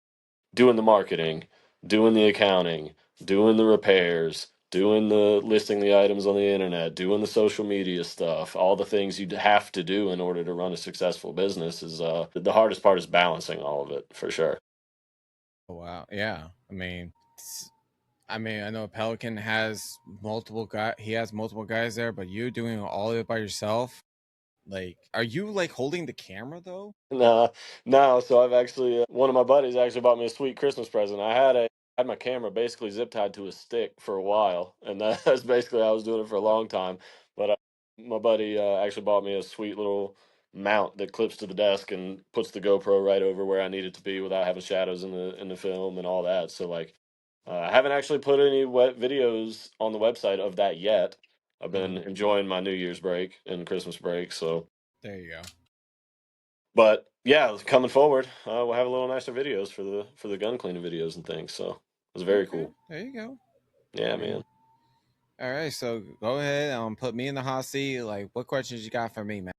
doing the marketing, doing the accounting, doing the repairs, doing the listing the items on the internet, doing the social media stuff, all the things you'd have to do in order to run a successful business is the hardest part is balancing all of it for sure. Oh, wow. Yeah. I mean, I know Pelican has multiple guy. He has multiple guys there, but you doing all of it by yourself. Like, are you like holding the camera though? No, no. So I've actually one of my buddies actually bought me a sweet Christmas present. I had my camera basically zip tied to a stick for a while, and that's basically I was doing it for a long time. But my buddy actually bought me a sweet little mount that clips to the desk and puts the GoPro right over where I need it to be without having shadows in the film and all that. So like, I haven't actually put any wet videos on the website of that yet. I've been Mm-hmm. enjoying my New Year's break and Christmas break, so. There you go. But yeah, coming forward, we'll have a little nicer videos for the gun cleaning videos and things. So it was very Okay, cool. there you go. Yeah, I mean, man. all right. So go ahead. Put me in the hot seat. Like, what questions you got for me, man?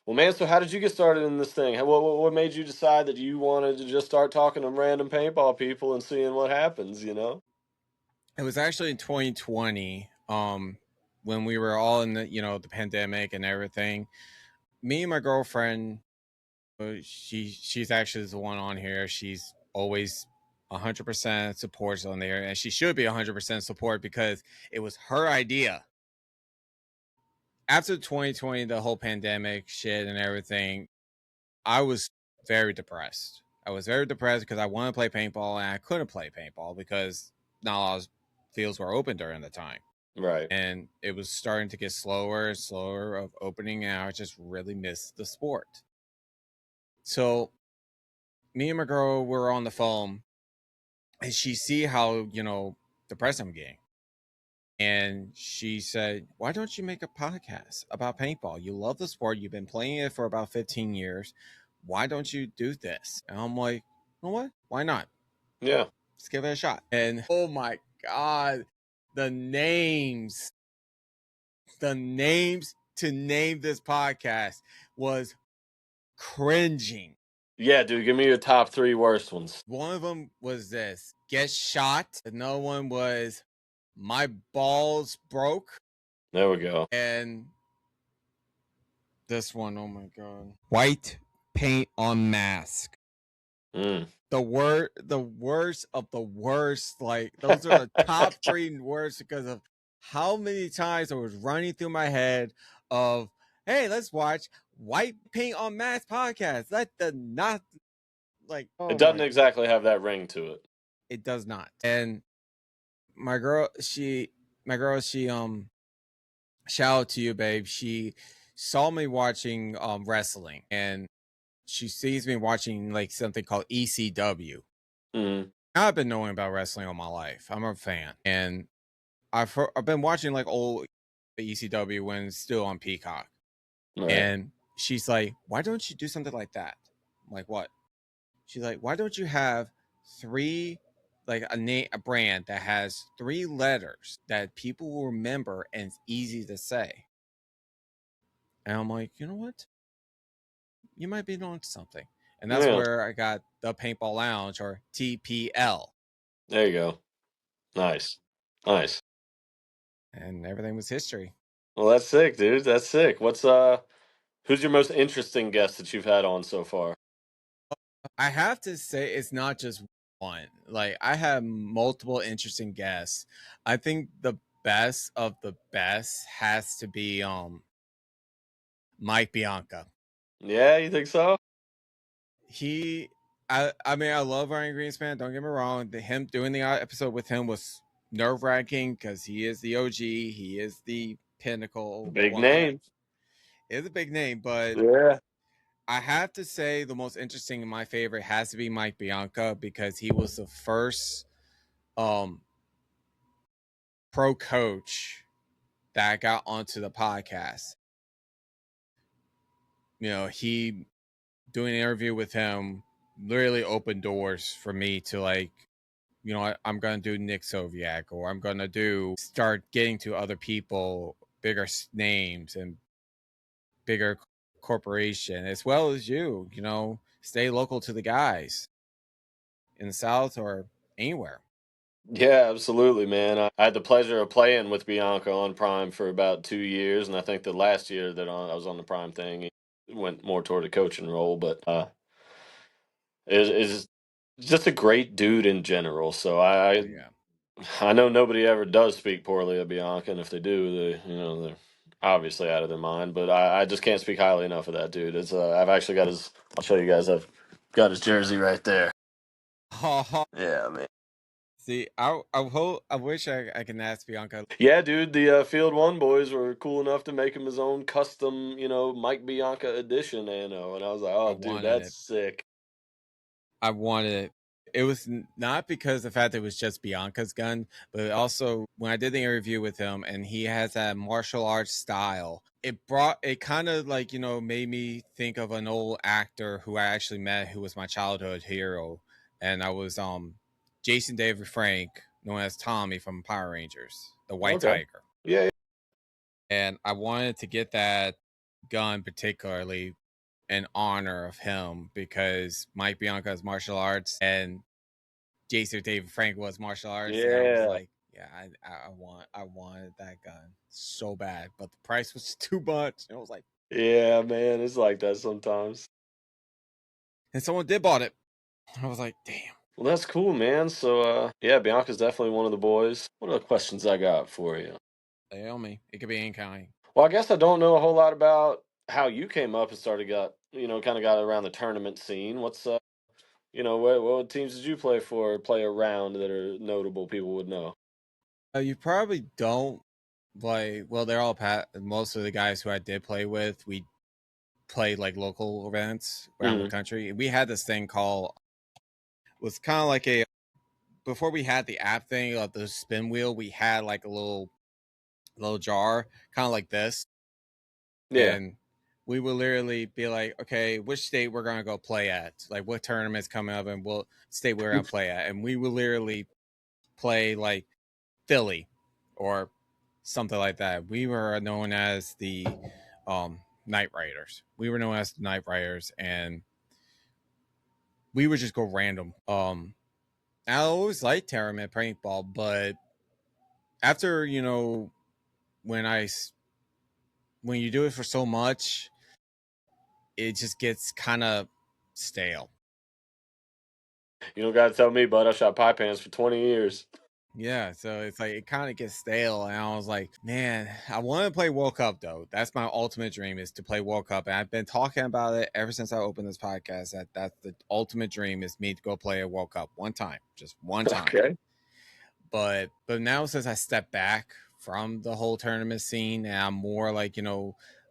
Well, man. So how did you get started in this thing? What made you decide that you wanted to just start talking to random paintball people and seeing what happens? You know? It was actually in 2020. When we were all in the pandemic and everything. Me and my girlfriend, she's actually the one on here. She's always 100% supports on there, and she should be 100% support because it was her idea. After 2020, the whole pandemic shit and everything, I was very depressed. I was very depressed because I wanted to play paintball and I couldn't play paintball because not a lot of fields were open during the time. Right. And it was starting to get slower and slower of opening, and I just really missed the sport. So me and my girl were on the phone, and she see how depressed I'm getting, and she said, "Why don't you make a podcast about paintball? You love the sport. You've been playing it for about 15 years. Why don't you do this?" And I'm like, "You know what? Why not? Yeah. Let's give it a shot." And oh my god, the names, the names to name this podcast was cringing. Yeah, dude. Give me your top three worst ones. One of them was this: "Get Shot." Another one was "My Balls Broke." There we go. And this one, oh my god, "White Paint on Mask." Mm. The worst of the worst. Like, those are the top three worst because of how many times it was running through my head of, "Hey, let's watch White Paint on Mask podcast." That did not, like, It oh doesn't my, exactly have that ring to it. it does not. And my girl, she shout out to you, babe. She saw me watching wrestling, and she sees me watching like something called ECW. Mm. I've been knowing about wrestling all my life. I'm a fan, and I've been watching like old ECW when it's still on Peacock. Right. And she's like, "Why don't you do something like that?" I'm like, "What?" She's like, "Why don't you have three, like a brand that has three letters that people will remember and it's easy to say?" And I'm like, "You know what? You might be on something." And that's Yeah. where I got the Paintball Lounge, or TPL, There you go. Nice. Nice. and everything was history. Well, that's sick, dude. That's sick. Who's your most interesting guest that you've had on so far? I have to say, it's not just one. Like, I have multiple interesting guests. I think the best of the best has to be Mike Bianca. Yeah, you think so? he, I mean, I love Ryan Greenspan. Don't get me wrong. Him doing the episode with him was nerve wracking because he is the OG. He is the pinnacle Big one. name. Is a big name, but Yeah. I have to say the most interesting and my favorite has to be Mike Bianca because he was the first um pro coach that got onto the podcast. He doing an interview with him literally opened doors for me to like, I'm gonna do Nick Soviak, or I'm gonna do start getting to other people, bigger names and bigger corporation, as well as stay local to the guys in the South or anywhere. Yeah, absolutely, man. I had the pleasure of playing with Bianca on Prime for about 2 years, and I think the last year that I was on the Prime thing, it went more toward a coaching role. But is just a great dude in general. So Oh, yeah. I know nobody ever does speak poorly of Bianca, and if they do, they're obviously out of their mind. But I just can't speak highly enough of that dude. It's I've actually got his. I'll show you guys. I've got his jersey right there. Yeah, man. See, I wish I can ask Bianca. Yeah, dude. The Field One boys were cool enough to make him his own custom, Mike Bianca edition ANO, and I was like, I oh, dude, wanted that's it. sick. I wanted it. It was not because the fact that it was just Bianca's gun, but also when I did the interview with him and he has that martial arts style, it kind of like, made me think of an old actor who I actually met who was my childhood hero. And I was Jason David Frank, known as Tommy from Power Rangers, the White Okay. Tiger. Yeah. And I wanted to get that gun particularly in honor of him because Mike Bianca is martial arts and Jason David Frank was martial arts, and I was Yeah. like, yeah, I wanted that gun so bad, but the price was too much. And I was like, Yeah, man. It's like that sometimes. and someone did bought it. I was like, damn. Well, that's cool, man. So, yeah, Bianca's definitely one of the boys. What are the questions I got for you? They owe me. It could be any kind. Well, I guess I don't know a whole lot about how you came up and started kind of got around the tournament scene. What's what teams did you play for, or play around that are notable people would know? You probably don't like. Well, they're all most of the guys who I did play with. We played like local events around the Hmm. country. We had this thing called was kind of like a before we had the app thing of the spin wheel. We had like a little jar, kind of like this, Yeah. and we would literally be like, okay, which state we're gonna go play at, like what tournaments coming up, and what state we're gonna play at, and we would literally play like Philly or something like that. We were known as the Night Riders. We were known as the Night Riders, and we would just go random. I always liked tournament paintball, but after when I when you do it for so much, it just gets kind of stale. You don't got to tell me, bud. I shot pie pans for 20 years. Yeah, so it's like it kind of gets stale, and I was like, man, I want to play World Cup though. That's my ultimate dream is to play World Cup, and I've been talking about it ever since I opened this podcast. That's the ultimate dream is me to go play a World Cup one time, just one time. Okay. But now since I stepped back from the whole tournament scene, and I'm more like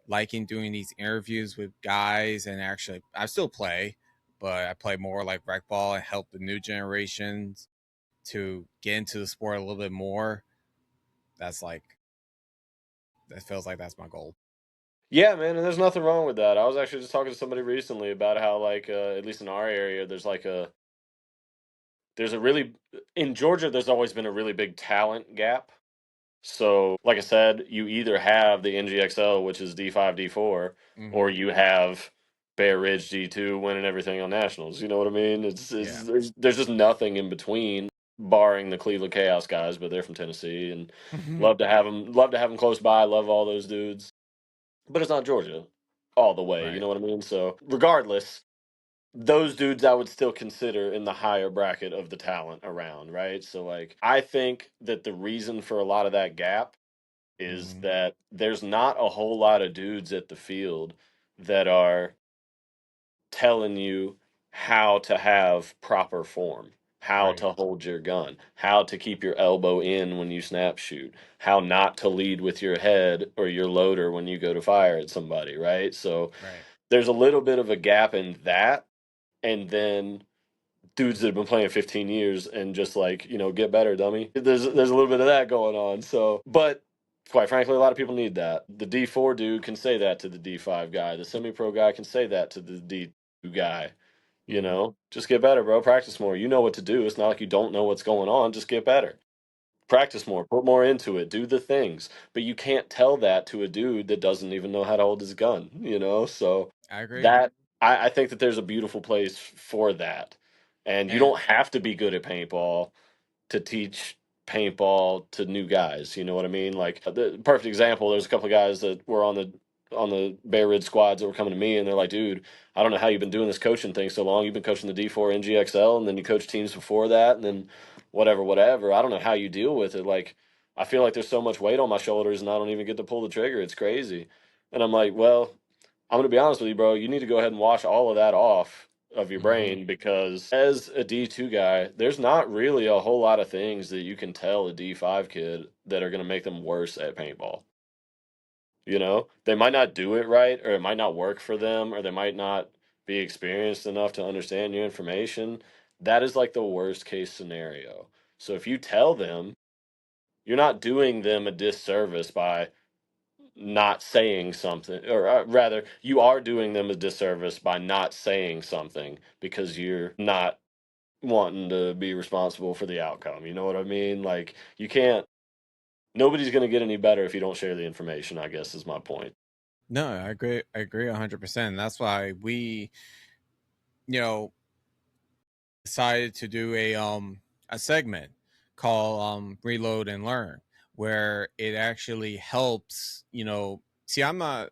liking doing these interviews with guys, and actually I still play, but I play more like rec ball and help the new generations to get into the sport a little bit more. That's like that feels like that's my goal. Yeah, man, and there's nothing wrong with that. I was actually just talking to somebody recently about how, like, at least in our area, there's a really in Georgia. There's always been a really big talent gap. So, like I said, you either have the NGXL, which is D5, D4, or Mm-hmm. you have Bear Ridge D2 winning everything on nationals. You know what I mean? Yeah. There's just nothing in between, barring the Cleveland Chaos guys, but they're from Tennessee, and love to have them close by. Love all those dudes, but it's not Georgia all the way. You Right. know what I mean? So, regardless, those dudes I would still consider in the higher bracket of the talent around, right? So, like, I think that the reason for a lot of that gap is Mm-hmm. that there's not a whole lot of dudes at the field that are telling you how to have proper form, how Right. to hold your gun, how to keep your elbow in when you snap shoot, how not to lead with your head or your loader when you go to fire at somebody, right? So Right. there's a little bit of a gap in that. And then dudes that have been playing 15 years and just like, get better, dummy. There's a little bit of that going on. So, but quite frankly, a lot of people need that. The D4 dude can say that to the D5 guy. The semi-pro guy can say that to the D2 guy. Mm-hmm. Just get better, bro. Practice more. You know what to do. It's not like you don't know what's going on. Just get better. Practice more. Put more into it. Do the things. But you can't tell that to a dude that doesn't even know how to hold his gun. So I agree. that I think that there's a beautiful place for that. And you And don't have to be good at paintball to teach paintball to new guys. You know what I mean? Like the perfect example. There's a couple of guys that were on the Bear Ridge squads that were coming to me, and they're like, "Dude, I don't know how you've been doing this coaching thing so long. You've been coaching the D4 NGXL, and then you coach teams before that, and then whatever, whatever. I don't know how you deal with it. Like, I feel like there's so much weight on my shoulders, and I don't even get to pull the trigger. It's crazy." And I'm like, "Well, I'm gonna be honest with you, bro. You need to go ahead and wash all of that off of your mm-hmm. brain because as a D2 guy, there's not really a whole lot of things that you can tell a D5 kid that are gonna make them worse at paintball. They might not do it right, or it might not work for them, or they might not be experienced enough to understand your information. That is like the worst case scenario. So if you tell them, you're not doing them a disservice by not saying something, or rather, you are doing them a disservice by not saying something because you're not wanting to be responsible for the outcome. You know what I mean? Like, you can't, nobody's going to get any better if you don't share the information, I guess is my point. No, I agree. I agree 100%. That's why we, you know, decided to do a segment called Reload and Learn, where it actually helps. See, I'm not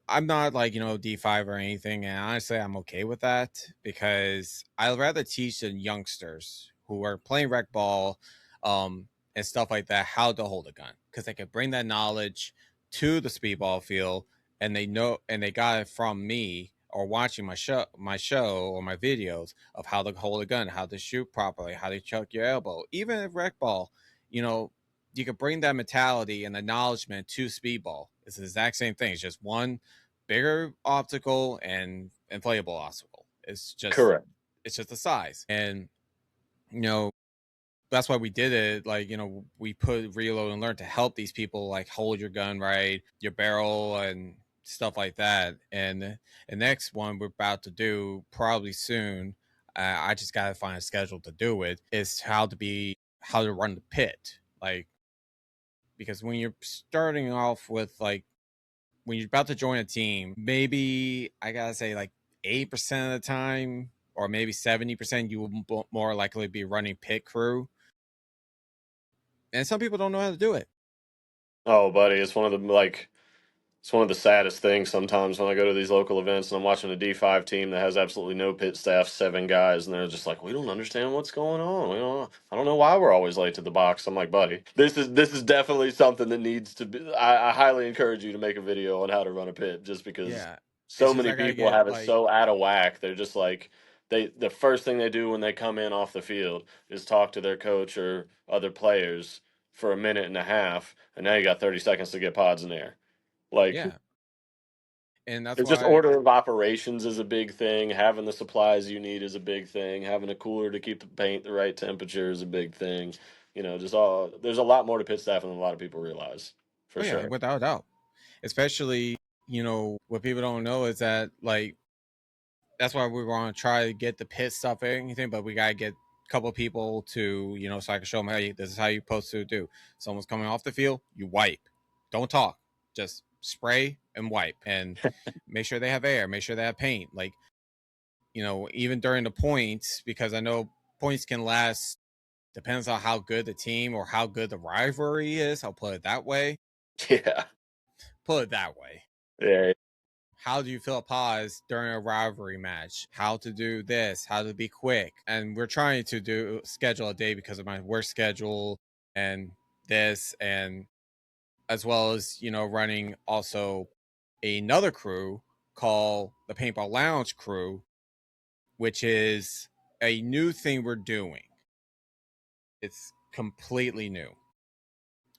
like, D5 or anything. And honestly, I'm okay with that because I'd rather teach the youngsters who are playing rec ball and stuff like that how to hold a gun because they can bring that knowledge to the speedball field and they know and they got it from me or watching my show or my videos of how to hold a gun, how to shoot properly, how to chuck your elbow. Even at rec ball, you know, you can bring that mentality and acknowledgement to speedball. It's the exact same thing. It's just one bigger optical and inflatable optical. Correct. It's just the size. And you know, that's why we did it. Like, we put reload and learn to help these people like hold your gun right, your barrel and stuff like that. And the next one we're about to do probably soon, I just gotta find a schedule to do it, is how to run the pit. Like, because when you're starting off with like when you're about to join a team, maybe I gotta say like 8% of the time, or maybe 70%, you will more likely be running pit crew, and some people don't know how to do it. Oh, buddy, it's one of the saddest things sometimes when I go to these local events and I'm watching a D5 team that has absolutely no pit staff, 7 guys, and they're just like, we don't understand what's going on. I don't know why we're always late to the box. I'm like, buddy, this is definitely something that needs to be. I highly encourage you to make a video on how to run a pit, just because Yeah, it's so just many I gotta people get have it like, so out of whack. They're just like, the first thing they do when they come in off the field is talk to their coach or other players for a minute and a half, and now you got 30 seconds to get pods in there. Like, yeah, and that's it's just why. order of operations is a big thing. Having the supplies you need is a big thing. Having a cooler to keep the paint the right temperature is a big thing. Just all there's a lot more to pit staff than a lot of people realize, for Oh yeah, sure. without a doubt. Especially, what people don't know is that like that's why we want to try to get the pit stuff or anything, but we gotta get a couple of people to, so I can show them, hey, this is how you're supposed to do. Someone's coming off the field, you wipe. Don't talk. Just spray and wipe and make sure they have air, make sure they have paint. Like, even during the points, because I know points can last, depends on how good the team or how good the rivalry is. I'll put it that way. Yeah. Put it that way. Yeah. How do you fill a pause during a rivalry match? How to do this? How to be quick? And we're trying to do schedule a day because of my work schedule and this, and as well as running also another crew called the Paintball Lounge Crew, which is a new thing we're doing. It's completely new.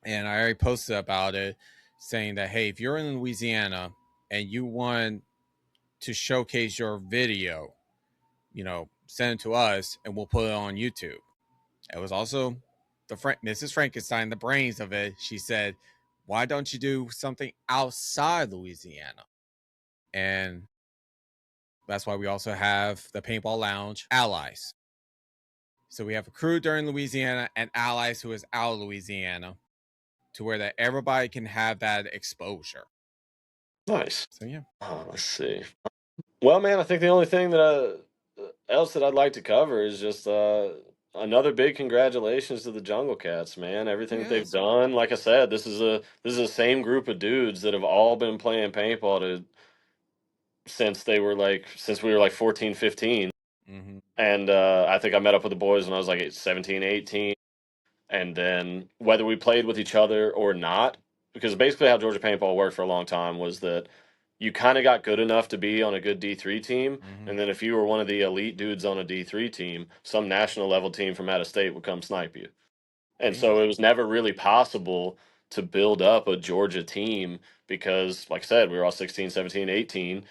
And I already posted about it saying that, hey, if you're in Louisiana and you want to showcase your video, send it to us and we'll put it on YouTube. It was also Mrs. Frankenstein, the brains of it. She said, why don't you do something outside Louisiana? And that's why we also have the Paintball Lounge Allies. So we have a crew during Louisiana and allies who is out of Louisiana to where that everybody can have that exposure. Nice. So yeah. Let's see. Well, man, I think the only thing that else that I'd like to cover is just another big congratulations to the Jungle Cats, man. Everything that they've Yes. done. Like I said, this is the same group of dudes that have all been playing paintball since we were like 14, 15. Mm-hmm. And I think I met up with the boys when I was like 17, 18. And then whether we played with each other or not, because basically how Georgia Paintball worked for a long time was that you kind of got good enough to be on a good D3 team. Mm-hmm. And then if you were one of the elite dudes on a D3 team, some national level team from out of state would come snipe you. And Damn. so it was never really possible to build up a Georgia team because, like I said, we were all 16, 17, 18,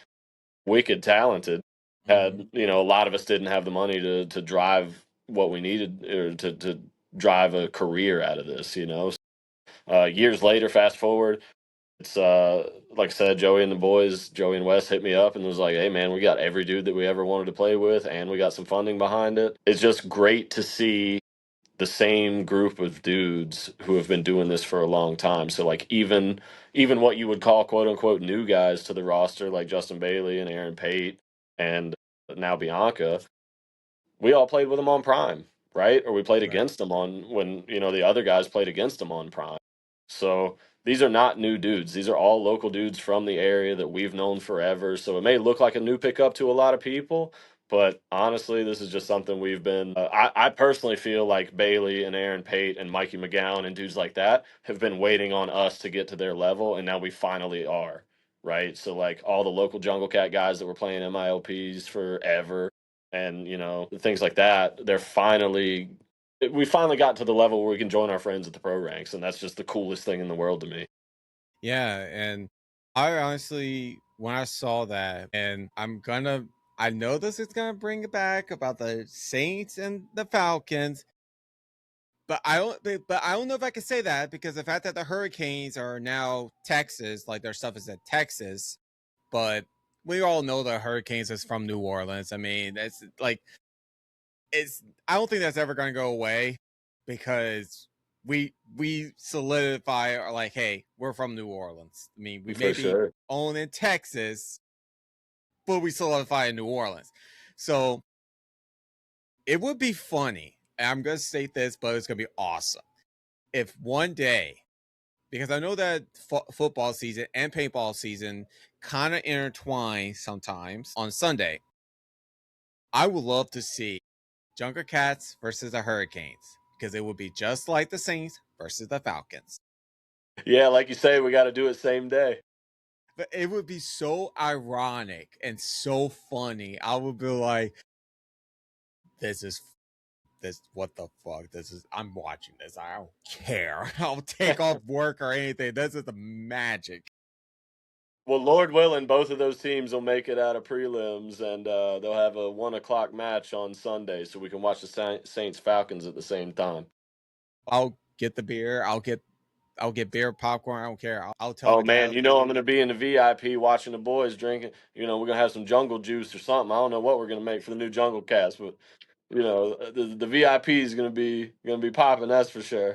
wicked talented. Mm-hmm. A lot of us didn't have the money to drive what we needed or to drive a career out of this. Years later, fast forward, it's like I said, Joey and Wes hit me up and was like, "Hey man, we got every dude that we ever wanted to play with, and we got some funding behind it." It's just great to see the same group of dudes who have been doing this for a long time. So like even what you would call quote unquote new guys to the roster, like Justin Bailey and Aaron Pate and now Bianca, we all played with them on Prime, right? Or we played Right. against them on when the other guys played against them on Prime. So these are not new dudes. These are all local dudes from the area that we've known forever. So it may look like a new pickup to a lot of people, but honestly, this is just something we've been. I personally feel like Bailey and Aaron Pate and Mikey McGowan and dudes like that have been waiting on us to get to their level, and now we finally are. Right. So like all the local Jungle Cat guys that were playing MILPs forever and things like that, we finally got to the level where we can join our friends at the pro ranks, and that's just the coolest thing in the world to me. Yeah, and I honestly, when I saw that, and I know this is gonna bring it back about the Saints and the Falcons, but I don't know if I can say that because the fact that the Hurricanes are now Texas, like their stuff is at Texas, but we all know the Hurricanes is from New Orleans. I mean, it's like it's I don't think that's ever going to go away because we solidify are like, hey, we're from New Orleans. I mean, we may For be sure. owned in Texas, but we solidify in New Orleans. So it would be funny. And I'm going to state this, but it's going to be awesome if one day, because I know that football season and paintball season kind of intertwine sometimes on Sunday. I would love to see Junker Cats versus the Hurricanes because it would be just like the Saints versus the Falcons. Yeah, like you say, we got to do it same day. But it would be so ironic and so funny. I would be like, this is what the fuck? I'm watching this. I don't care. I'll take off work or anything. This is the magic. Well, Lord willing, both of those teams will make it out of prelims, and they'll have a 1 o'clock match on Sunday, so we can watch the Saints Falcons at the same time. I'll get the beer. I'll get beer, popcorn. I don't care. I'll tell Oh the man, guy. I'm gonna be in the VIP watching the boys drinking. We're gonna have some jungle juice or something. I don't know what we're gonna make for the new Jungle Cast, but the VIP is gonna be popping. That's for sure.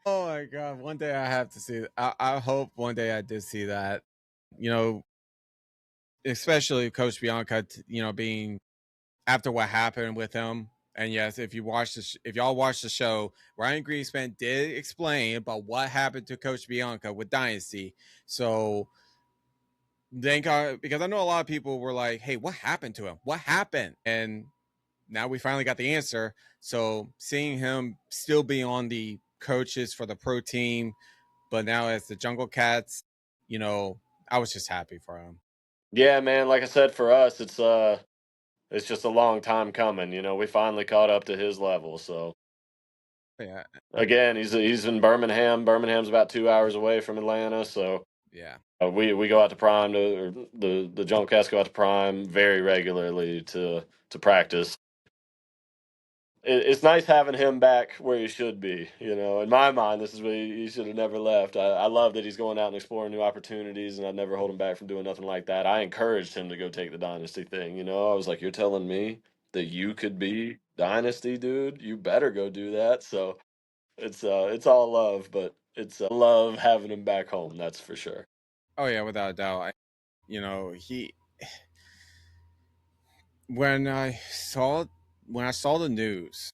Oh my god! One day I have to see. I hope one day I did see that. You know, especially Coach Bianca. Being after what happened with him. And yes, if y'all watch the show, Ryan Greenspan did explain about what happened to Coach Bianca with Dynasty. So thank God, because I know a lot of people were like, "Hey, what happened to him? What happened?" And now we finally got the answer. So seeing him still be on the coaches for the pro team, but now as the Jungle Cats, you know, I was just happy for him. Yeah, man. Like I said, for us, it's just a long time coming. You know, we finally caught up to his level. So Yeah, again, he's in Birmingham. Birmingham's about 2 hours away from Atlanta. So yeah. we go out to Prime or the Jungle Cats go out to Prime very regularly to practice. It's nice having him back where he should be. You know, in my mind, this is where he should have never left. I love that he's going out and exploring new opportunities, and I'd never hold him back from doing nothing like that. I encouraged him to go take the dynasty thing. You know, I was like, "You're telling me that you could be dynasty, dude? You better go do that." So it's all love, but it's love having him back home. That's for sure. Oh yeah, without a doubt. He when I saw the news,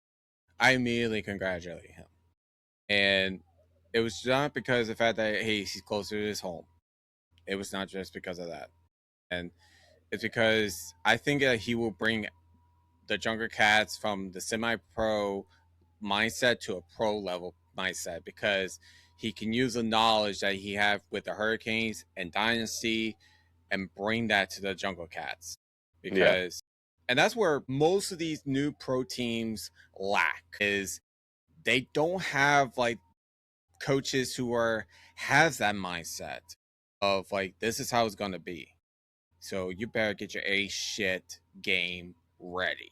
I immediately congratulated him, and it was not because of the fact that hey he's closer to his home. It was not just because of that, and it's because I think that he will bring the Jungle Cats from the semi-pro mindset to a pro level mindset because he can use the knowledge that he have with the Hurricanes and Dynasty and bring that to the Jungle Cats Yeah, because and that's where most of these new pro teams lack is they don't have like coaches who are has that mindset of like this is how it's going to be. So you better get your A shit game ready.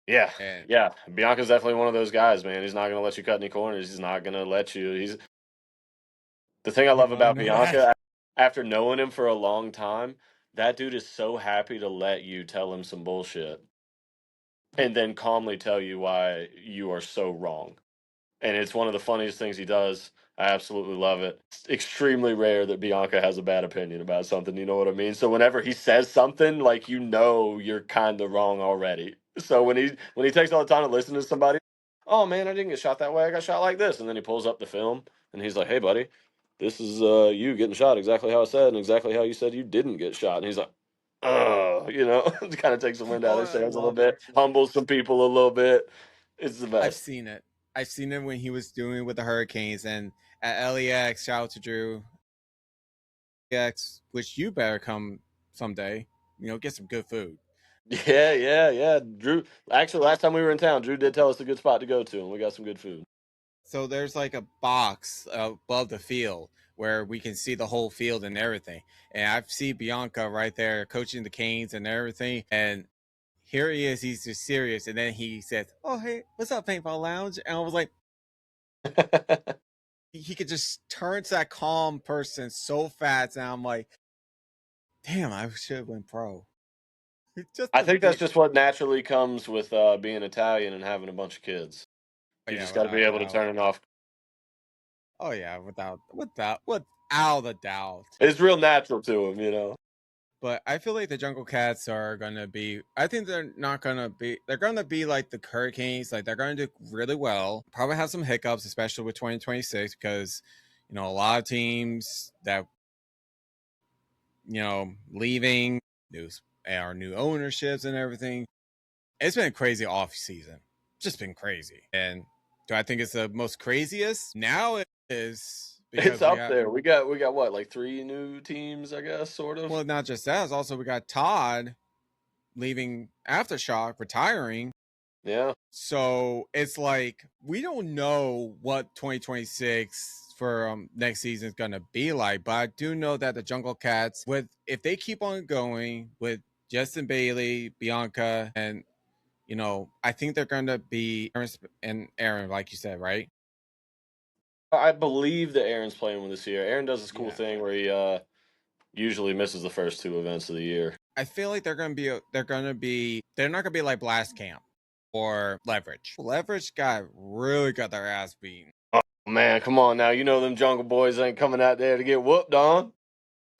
yeah, And yeah. Bianca's definitely one of those guys, man. He's not gonna let you cut any corners. He's not gonna let you. He's the thing I love I about know that. Bianca, after knowing him for a long time, that dude is so happy to let you tell him some bullshit and then calmly tell you why you are so wrong. And it's one of the funniest things he does. I absolutely love it. It's extremely rare that Bianca has a bad opinion about something, you know what I mean? So whenever he says something, like you know you're kind of wrong already. So when he takes all the time to listen to somebody, "Oh man, I didn't get shot that way. I got shot like this." And then he pulls up the film and he's like, "Hey buddy, this is you getting shot exactly how I said and exactly how you said you didn't get shot." And he's like, "Oh, you know," it kind of takes the wind out Oh, of their I sails a little love it. bit, humbles some people a little bit. It's the I've best. seen it. I've seen it when he was doing with the Hurricanes and at LEX. Shout out to Drew LEX, which you better come someday. Get some good food. Yeah, yeah, yeah. Drew, actually, last time we were in town, Drew did tell us a good spot to go to, and we got some good food. So there's like a box above the field where we can see the whole field and everything. And I see Bianca right there coaching the Canes and everything. And here he is. He's just serious. And then he says, "Oh, hey, what's up, Paintball Lounge?" And I was like, he could just turn to that calm person so fast. And I'm like, damn, I should have went pro. Just I a think that's bit. just what naturally comes with being Italian and having a bunch of kids. Oh, You yeah, just got to be without a able to doubt. turn it off. Oh, yeah, without a doubt. It's real natural to them, you know. But I feel like the Jungle Cats are gonna be. I think they're not gonna be. They're gonna be like the Hurricanes. Like they're gonna do really well. Probably have some hiccups, especially with 2026, because a lot of teams that leaving news our new ownerships and everything. It's been a crazy off season. Just been crazy. And do I think it's the most craziest? Now it is It's because we up have there. We got what, like three new teams, I guess, sort of. well, not just that, it's also we got Todd leaving Aftershock, retiring. Yeah. So it's like we don't know what 2026 for next season is gonna be like, but I do know that the Jungle Cats, with if they keep on going with Justin Bailey, Bianca, and I think they're gonna be and Aaron, like you said, right? I believe that Aaron's playing with this year. Aaron does this cool Yeah. thing where he usually misses the first two events of the year. I feel like they're not gonna be like Blast Camp or Leverage. Leverage got their ass beaten. Man, come on now. You know them Jungle Boys ain't coming out there to get whooped on.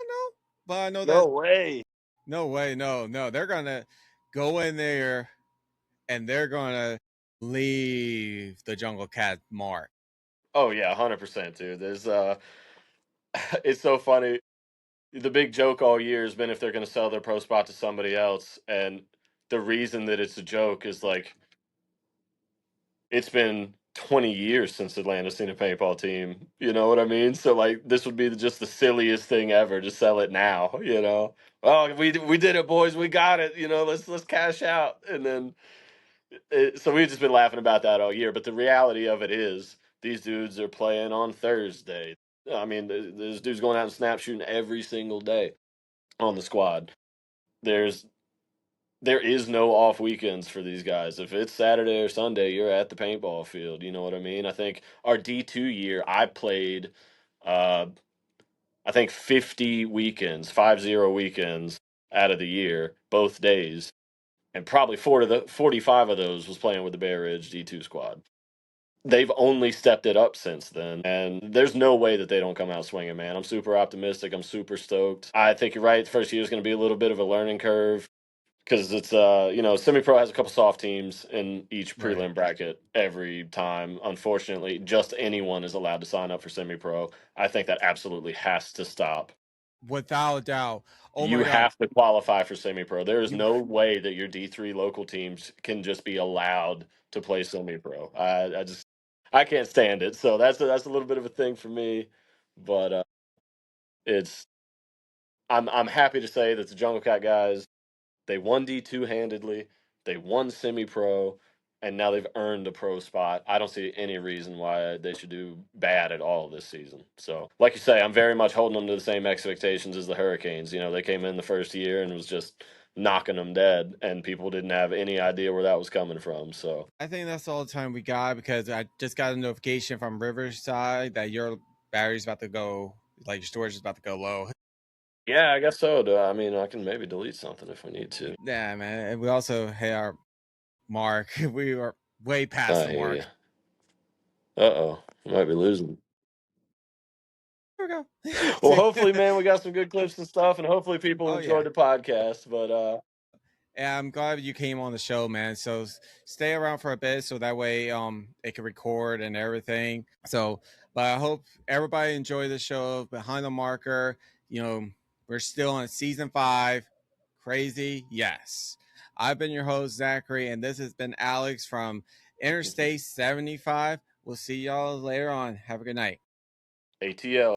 I know, but I know No that way. no way, no. They're gonna go in there and they're gonna leave the Jungle Cat mark. Oh yeah, 100%, dude. There's it's so funny. The big joke all year has been if they're going to sell their pro spot to somebody else, and the reason that it's a joke is like it's been 20 years since Atlanta's seen a paintball team. You know what I mean? So like this would be just the silliest thing ever to sell it now. Oh, we did it, boys. We got it. Let's cash out. And then so we've just been laughing about that all year. But the reality of it is these dudes are playing on Thursday. I mean, there's dudes going out and snap shooting every single day on the squad. There's there is no off weekends for these guys. If it's Saturday or Sunday, you're at the paintball field. You know what I mean? I think our D2 year, I played, uh, I think 50 weekends, 50 weekends out of the year, both days, and probably 45 of those was playing with the Bay Ridge D2 squad. They've only stepped it up since then, and there's no way that they don't come out swinging, man. I'm super optimistic. I'm super stoked. I think you're right. The first year is going to be a little bit of a learning curve because it's semi-pro has a couple soft teams in each Right. prelim bracket every time. Unfortunately, just anyone is allowed to sign up for semi-pro. I think that absolutely has to stop. Without a doubt. Oh You my God. have to qualify for semi-pro. There is You no way that your D3 local teams can just be allowed to play semi-pro. I can't stand it. So that's a little bit of a thing for me, but it's I'm happy to say that the Jungle Cat guys, they won D2 handedly. They won semi-pro, and now they've earned a pro spot. I don't see any reason why they should do bad at all this season. So, like you say, I'm very much holding them to the same expectations as the Hurricanes. They came in the first year and was just knocking them dead, and people didn't have any idea where that was coming from. So, I think that's all the time we got because I just got a notification from Riverside that your battery's about to go, like your storage is about to go low. yeah, I guess so. I mean, I can maybe delete something if we need to. Yeah, man. And we also hit our mark. We are way past I the hear you. mark. Uh-oh, might be losing. There we Well, go. hopefully, man, we got some good clips and stuff, and hopefully people Oh yeah. enjoyed the podcast. But And I'm glad you came on the show, man. So stay around for a bit so that way it can record and everything. So but I hope everybody enjoyed the show behind the marker. We're still on season 5. Crazy, yes. I've been your host, Zachary, and this has been Alex from Interstate 75. We'll see y'all later on. Have a good night. ATL.